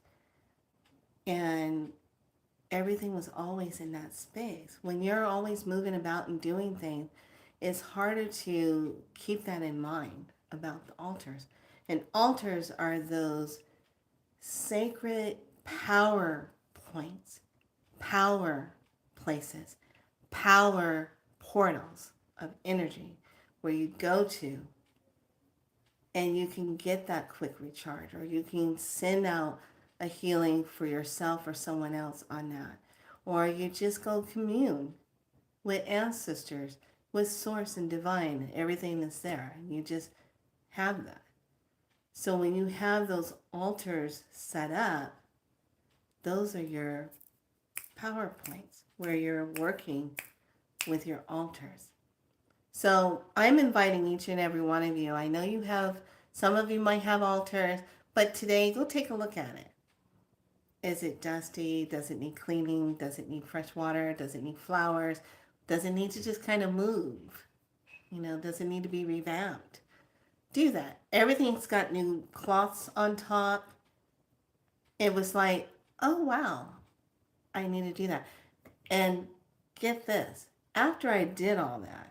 and everything was always in that space. When you're always moving about and doing things, it's harder to keep that in mind about the altars. And altars are those sacred power points, power places, power portals of energy where you go to and you can get that quick recharge, or you can send out a healing for yourself or someone else on that. Or you just go commune with ancestors, with source and divine, everything that's there. And you just have that. So when you have those altars set up, those are your power points where you're working with your altars. So I'm inviting each and every one of you. I know you have, some of you might have altars, but today go take a look at it. Is it dusty? Does it need cleaning? Does it need fresh water? Does it need flowers? Does it need to just kind of move? Does it need to be revamped? Do that. Everything's got new cloths on top. It was like, oh wow, I need to do that. And get this, after I did all that,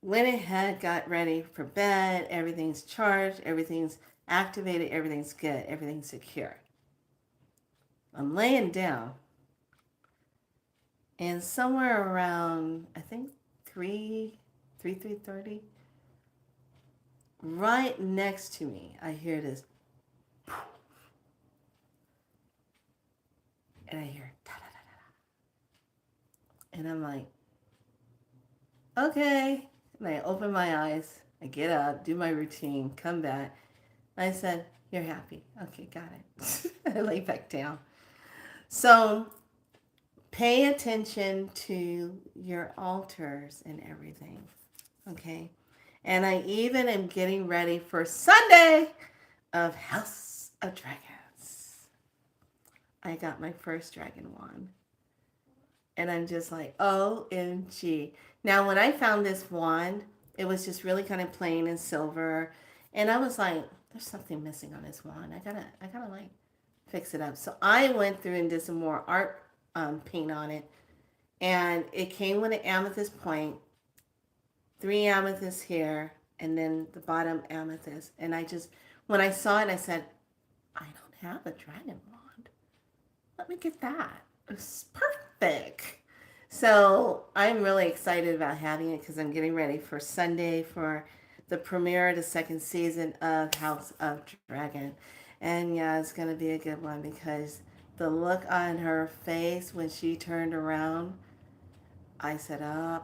went ahead, got ready for bed, everything's charged, everything's activated, everything's good, everything's secure. I'm laying down, and somewhere around, I think 3:30, right next to me, I hear this, and I hear da da da da, and I'm like, okay. And I open my eyes, I get up, do my routine, come back. I said, You're happy. Okay, got it. I lay back down. So pay attention to your altars and everything. Okay. And I even am getting ready for Sunday of House of Dragons. I got my first dragon wand. And I'm just like, OMG. Now, when I found this wand, it was just really kind of plain and silver. And I was like, there's something missing on this wand. I gotta like fix it up. So I went through and did some more art paint on it. And it came with an amethyst point, 3 amethysts here, and then the bottom amethyst. And I just, when I saw it, I said, I don't have a dragon wand. Let me get that. It's perfect. So I'm really excited about having it because I'm getting ready for Sunday for the premiere of the second season of House of Dragon. And yeah, it's going to be a good one because the look on her face when she turned around, I said, oh,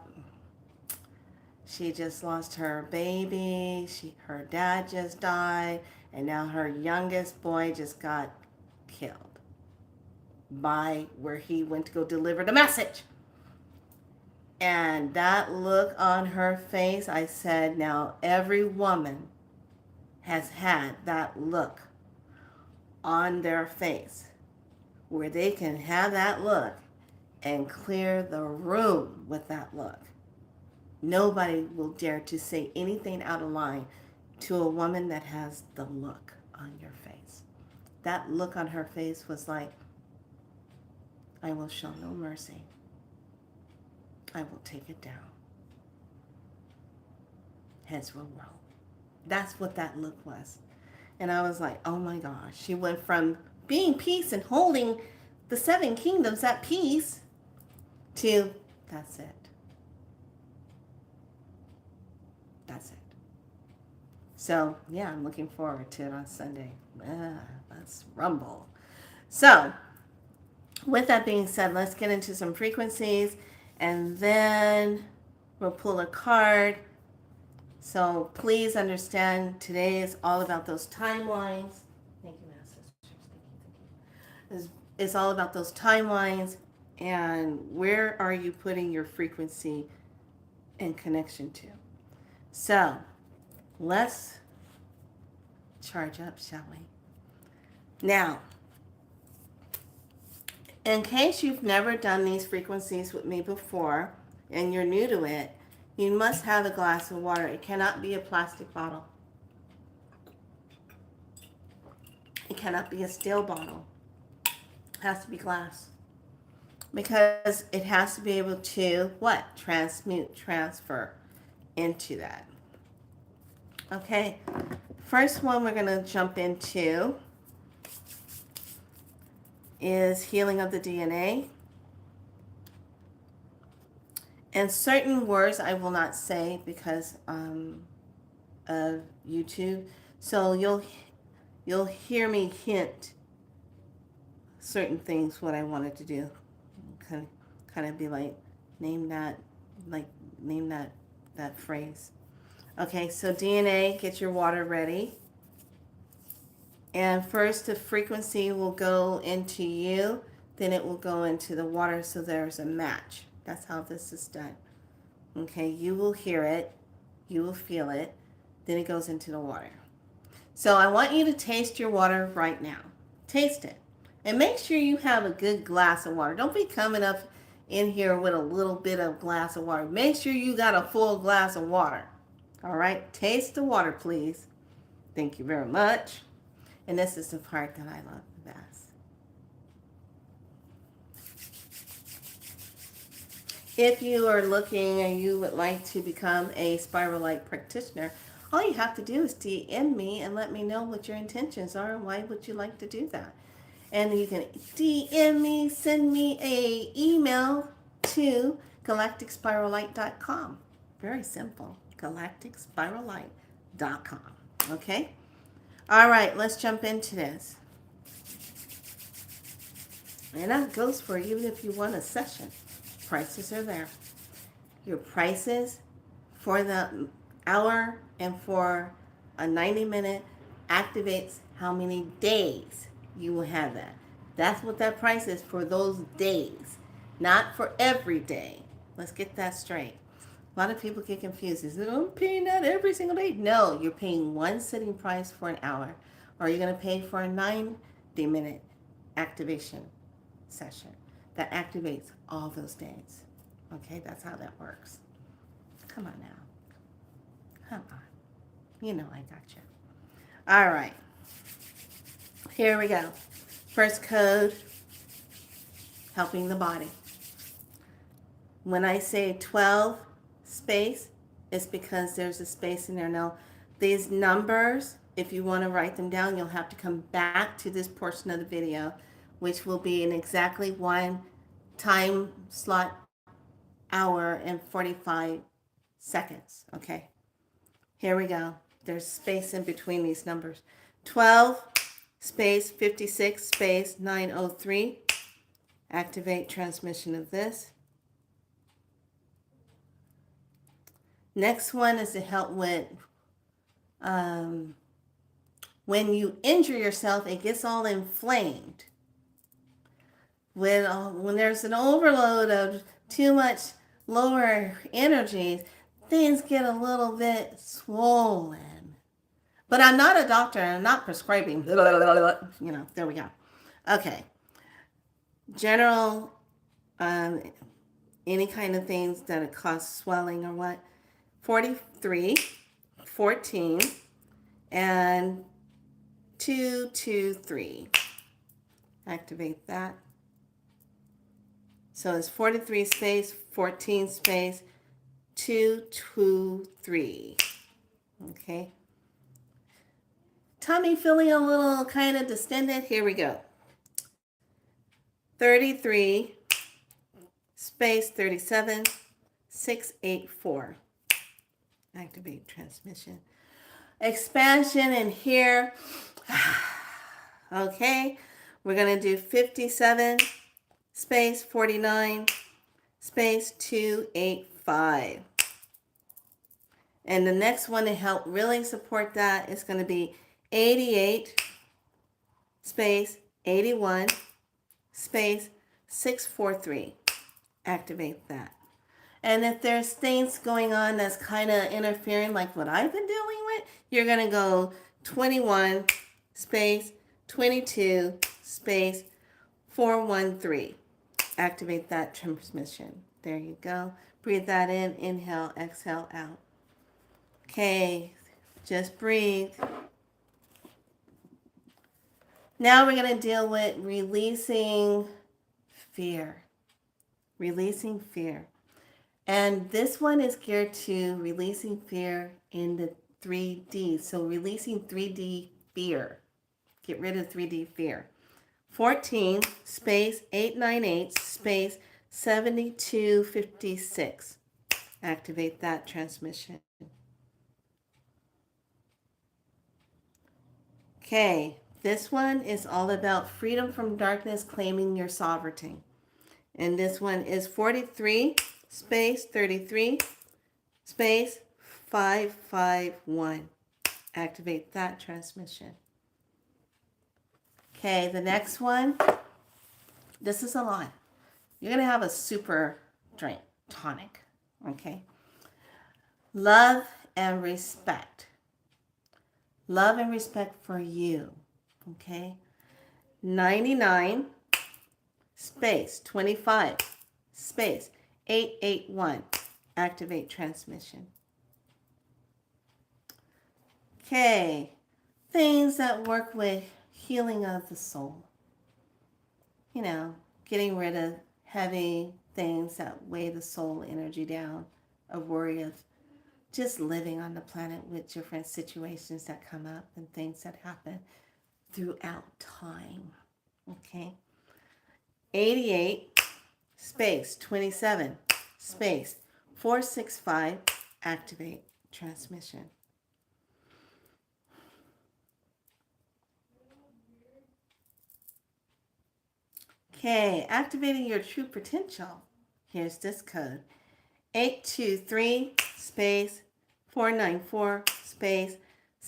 she just lost her baby. Her dad just died. And now her youngest boy just got killed by where he went to go deliver the message. And that look on her face, I said, now every woman has had that look on their face where they can have that look and clear the room with that look. Nobody will dare to say anything out of line to a woman that has the look on your face. That look on her face was like, I will show no mercy. I will take it down. Heads will roll. That's what that look was. And I was like, oh my gosh. She went from being peace and holding the 7 kingdoms at peace to, that's it. That's it. So, yeah, I'm looking forward to it on Sunday. Let's rumble. So, with that being said, let's get into some frequencies and then we'll pull a card. So please understand today is all about those timelines. Thank you, my sisters. Thank you. It's all about those timelines and where are you putting your frequency and connection to. So let's charge up, shall we? Now, in case you've never done these frequencies with me before and you're new to it, you must have a glass of water. It cannot be a plastic bottle. It cannot be a steel bottle. It has to be glass. Because it has to be able to, what? Transfer into that. Okay. First one we're going to jump into is healing of the DNA. And certain words I will not say because of YouTube. So you'll hear me hint certain things what I wanted to do. Kind of be like name that phrase. Okay, so DNA, get your water ready. And first the frequency will go into you, then it will go into the water so there's a match. That's how this is done. Okay, you will hear it, you will feel it, then it goes into the water. So I want you to taste your water right now. Taste it. And make sure you have a good glass of water. Don't be coming up in here with a little bit of glass of water. Make sure you got a full glass of water. All right, taste the water, please. Thank you very much. And this is the part that I love the best. If you are looking and you would like to become a Spiral Light practitioner, all you have to do is DM me and let me know what your intentions are and why would you like to do that. And you can DM me, send me a email to galacticspirallight.com. Very simple, galacticspirallight.com. Okay? All right, let's jump into this. And that goes for even if you want a session. Prices are there. Your prices for the hour and for a 90-minute activates how many days you will have that. That's what that price is for those days, not for every day. Let's get that straight. A lot of people get confused. Is it I'm paying that every single day? No, you're paying one sitting price for an hour, or you're going to pay for a 90-minute activation session that activates all those days. Okay, that's how that works. Come on now. Come on. You know I got you. All right. Here we go. First code, helping the body. When I say 12 space, it's because there's a space in there. Now, these numbers, if you want to write them down, you'll have to come back to this portion of the video, which will be in exactly one time slot, hour and 45 seconds. Okay, here we go. There's space in between these numbers. 12 space 56 space 903. Activate transmission of this. Next one is to help with when you injure yourself, it gets all inflamed. When there's an overload of too much lower energies, things get a little bit swollen. But I'm not a doctor. I'm not prescribing. There we go. Okay. General, any kind of things that cause swelling or what. 43, 14, and 223. Activate that. So it's 43 space, 14 space, 223. Okay. Tummy feeling a little kind of distended. Here we go. 33 space 37, 684. Activate transmission. Expansion in here. Okay. We're going to do 57 space 49 space 285. And the next one to help really support that is going to be 88 space 81 space 643. Activate that. And if there's things going on that's kind of interfering, like what I've been dealing with, you're going to go 21 space 22 space 413. Activate that transmission. There you go. Breathe that in. Inhale, exhale, out. Okay, just breathe. Now we're going to deal with releasing fear. Releasing fear. And this one is geared to releasing fear in the 3D. So releasing 3D fear. Get rid of 3D fear. 14 space 898 space 7256. Activate that transmission. Okay, this one is all about freedom from darkness, claiming your sovereignty. And this one is 43 space 33 space 551. Activate that transmission. Okay, the next one, this is a lot. You're going to have a super drink, tonic, okay? Love and respect. Love and respect for you, okay? 99 space 25 space 881. Activate transmission. Okay, things that work with healing of the soul. You know, getting rid of heavy things that weigh the soul energy down, a worry of just living on the planet with different situations that come up and things that happen throughout time. Okay. 88 space 27 space 465. Activate transmission. Okay, activating your true potential. Here's this code. 823 space 494 space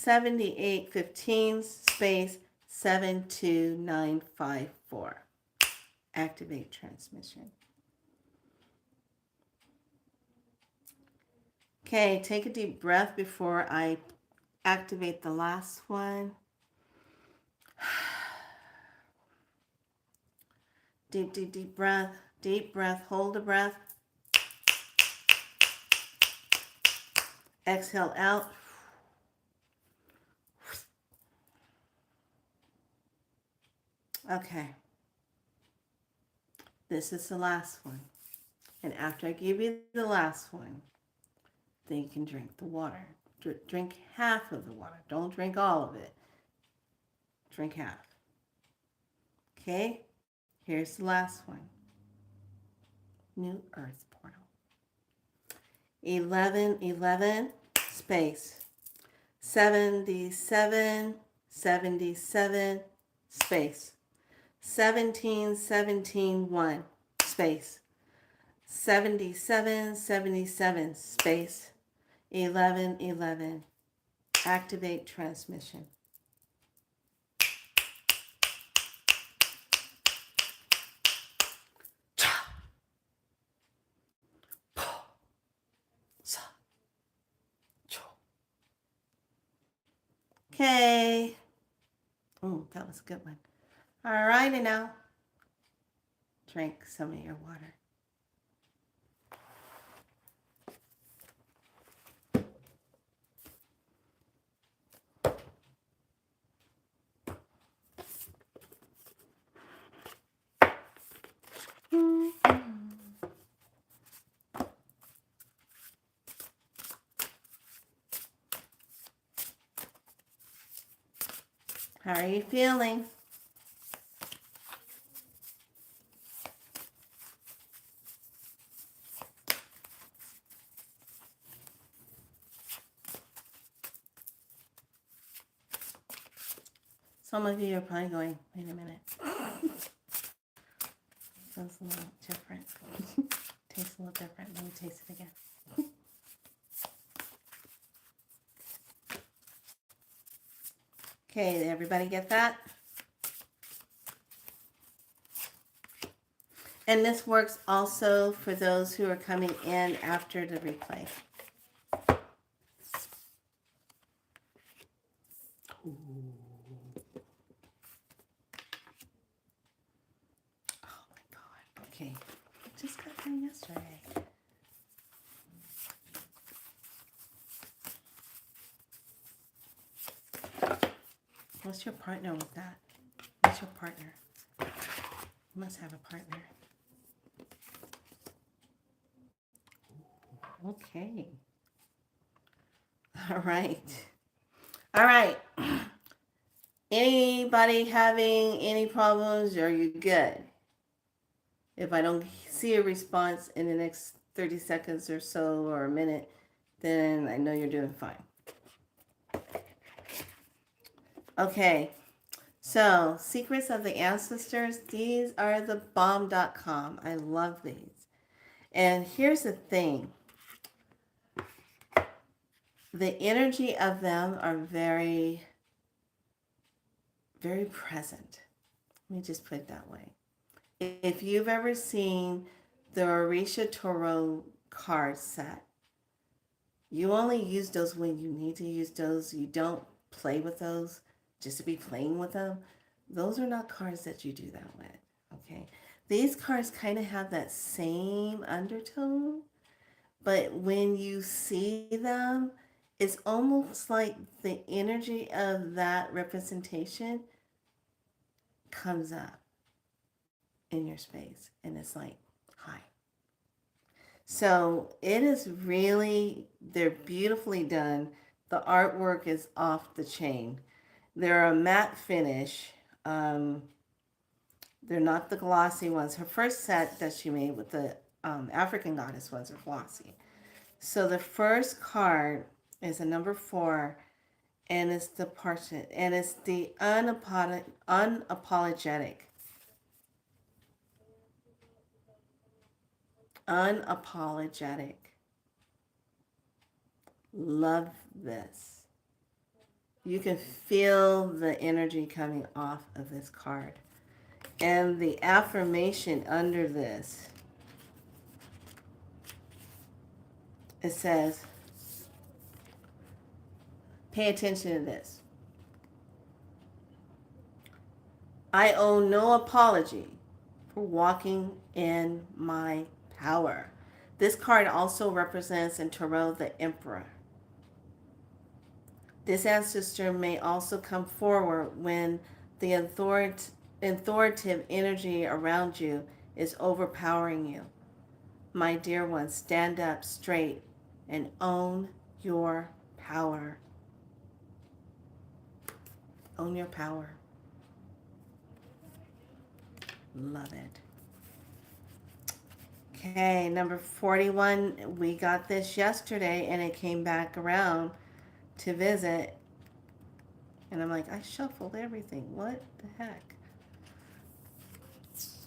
7815 space 72954. Activate transmission. Okay, take a deep breath before I activate the last one. Deep, deep, deep breath. Deep breath. Hold the breath. Exhale out. Okay. This is the last one. And after I give you the last one, then you can drink the water. Drink half of the water. Don't drink all of it. Drink half. Okay? Here's the last one. New Earth portal. 1111 space 7777 space 17171 space 7777 space 1111. Activate transmission. Okay. Oh, that was a good one. All right, and now drink some of your water. How are you feeling? Some of you are probably going, wait a minute. Feels a little different. Tastes a little different. Let me taste it again. Okay, did everybody get that? And this works also for those who are coming in after the replay. Ooh. Oh my God. Okay. Just got done yesterday. What's your partner with that? What's your partner? You must have a partner. Okay. All right. All right. Anybody having any problems? Are you good? If I don't see a response in the next 30 seconds or so or a minute, then I know you're doing fine. Okay. So, Secrets of the Ancestors, these are the bomb.com. I love these. And here's the thing. The energy of them are very, very present. Let me just put it that way. If you've ever seen the Orisha Toro card set, you only use those when you need to use those. You don't play with those just to be playing with them. Those are not cards that you do that with, okay? These cards kind of have that same undertone, but when you see them, it's almost like the energy of that representation comes up in your space, and it's like, hi. So it is really, they're beautifully done. The artwork is off the chain. They're a matte finish. They're not the glossy ones. Her first set that she made with the African goddess ones are glossy. So the first card is a number 4, and it's the portrait, and it's the unapologetic. Unapologetic. Love this. You can feel the energy coming off of this card. And the affirmation under this, it says, pay attention to this. I owe no apology for walking in my power. This card also represents in Tarot the Emperor. This ancestor may also come forward when the authoritative energy around you is overpowering you. My dear one, stand up straight and own your power. Own your power. Love it. Okay, number 41. We got this yesterday and it came back around to visit. And I'm like, I shuffled everything. What the heck?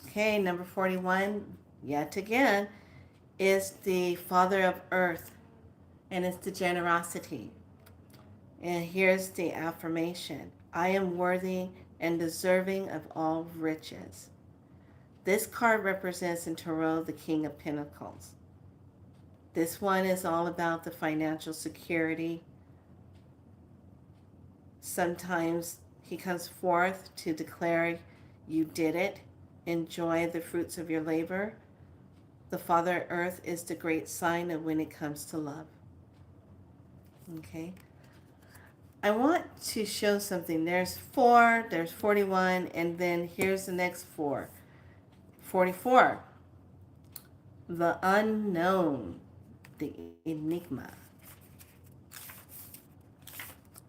Okay, number 41, yet again, is the Father of Earth. And it's the generosity. And here's the affirmation. I am worthy and deserving of all riches. This card represents in Tarot the King of Pentacles. This one is all about the financial security. Sometimes he comes forth to declare you did it. Enjoy the fruits of your labor. The Father Earth is the great sign of when it comes to love. Okay. I want to show something. There's 4, there's 41, and then here's the next 4. 44. The unknown, the enigma.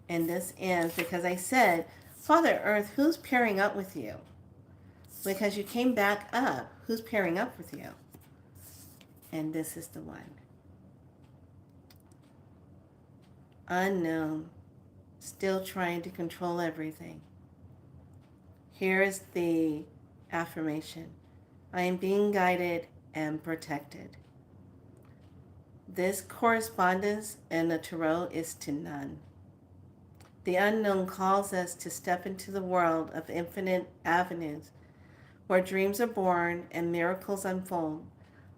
And this ends because I said, Father Earth, who's pairing up with you? Because you came back up. Who's pairing up with you? And this is the one. Unknown. Still trying to control everything. Here is the affirmation. I am being guided and protected. This correspondence in the Tarot is to none. The unknown calls us to step into the world of infinite avenues where dreams are born and miracles unfold.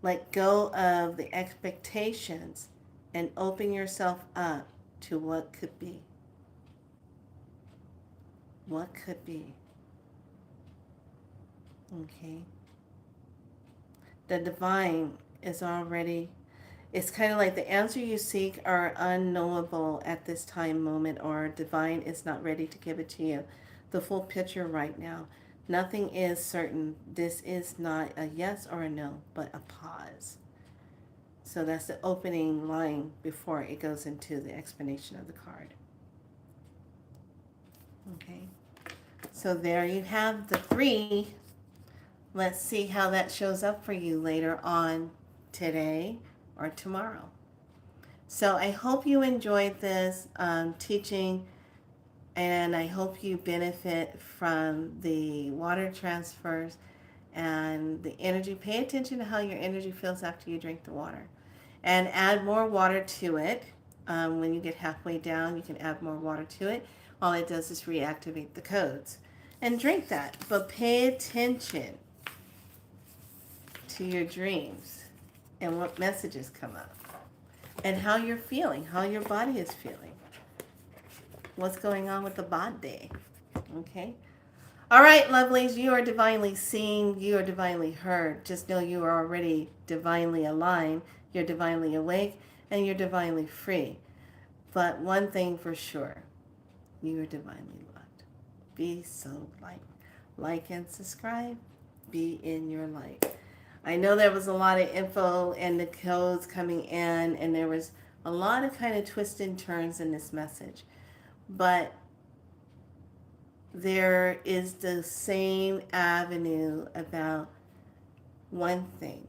Let go of the expectations and open yourself up to what could be. What could be? Okay. The divine is already, it's kind of like the answer you seek are unknowable at this time moment, or divine is not ready to give it to you. The full picture right now. Nothing is certain. This is not a yes or a no, but a pause. So that's the opening line before it goes into the explanation of the card. Okay. So there you have the 3. Let's see how that shows up for you later on today or tomorrow. So I hope you enjoyed this teaching, and I hope you benefit from the water transfers and the energy. Pay attention to how your energy feels after you drink the water. And add more water to it. When you get halfway down, you can add more water to it. All it does is reactivate the codes. And drink that. But pay attention to your dreams and what messages come up. And how you're feeling, how your body is feeling. What's going on with the body. Okay? All right, lovelies, you are divinely seen. You are divinely heard. Just know you are already divinely aligned. You're divinely awake. And you're divinely free. But one thing for sure, you are divinely loved. Be so light. Like and subscribe. Be in your light. I know there was a lot of info and the codes coming in, and there was a lot of kind of twists and turns in this message. But there is the same avenue about one thing.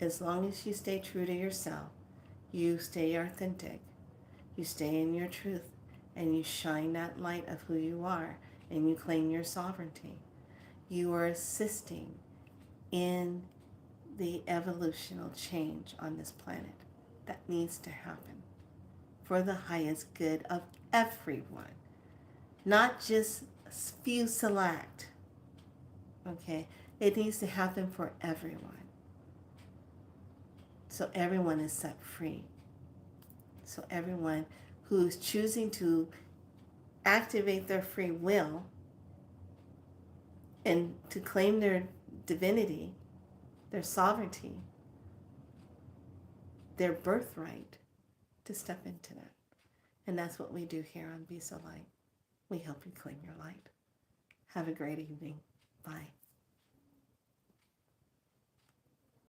As long as you stay true to yourself, you stay authentic, you stay in your truth, and you shine that light of who you are, and you claim your sovereignty, you are assisting in the evolutional change on this planet that needs to happen for the highest good of everyone. not just few select. Okay, it needs to happen for everyone. So everyone is set free. So everyone who's choosing to activate their free will and to claim their divinity, their sovereignty, their birthright, to step into that. And that's what we do here on Be So Light. We help you claim your light. Have a great evening. Bye.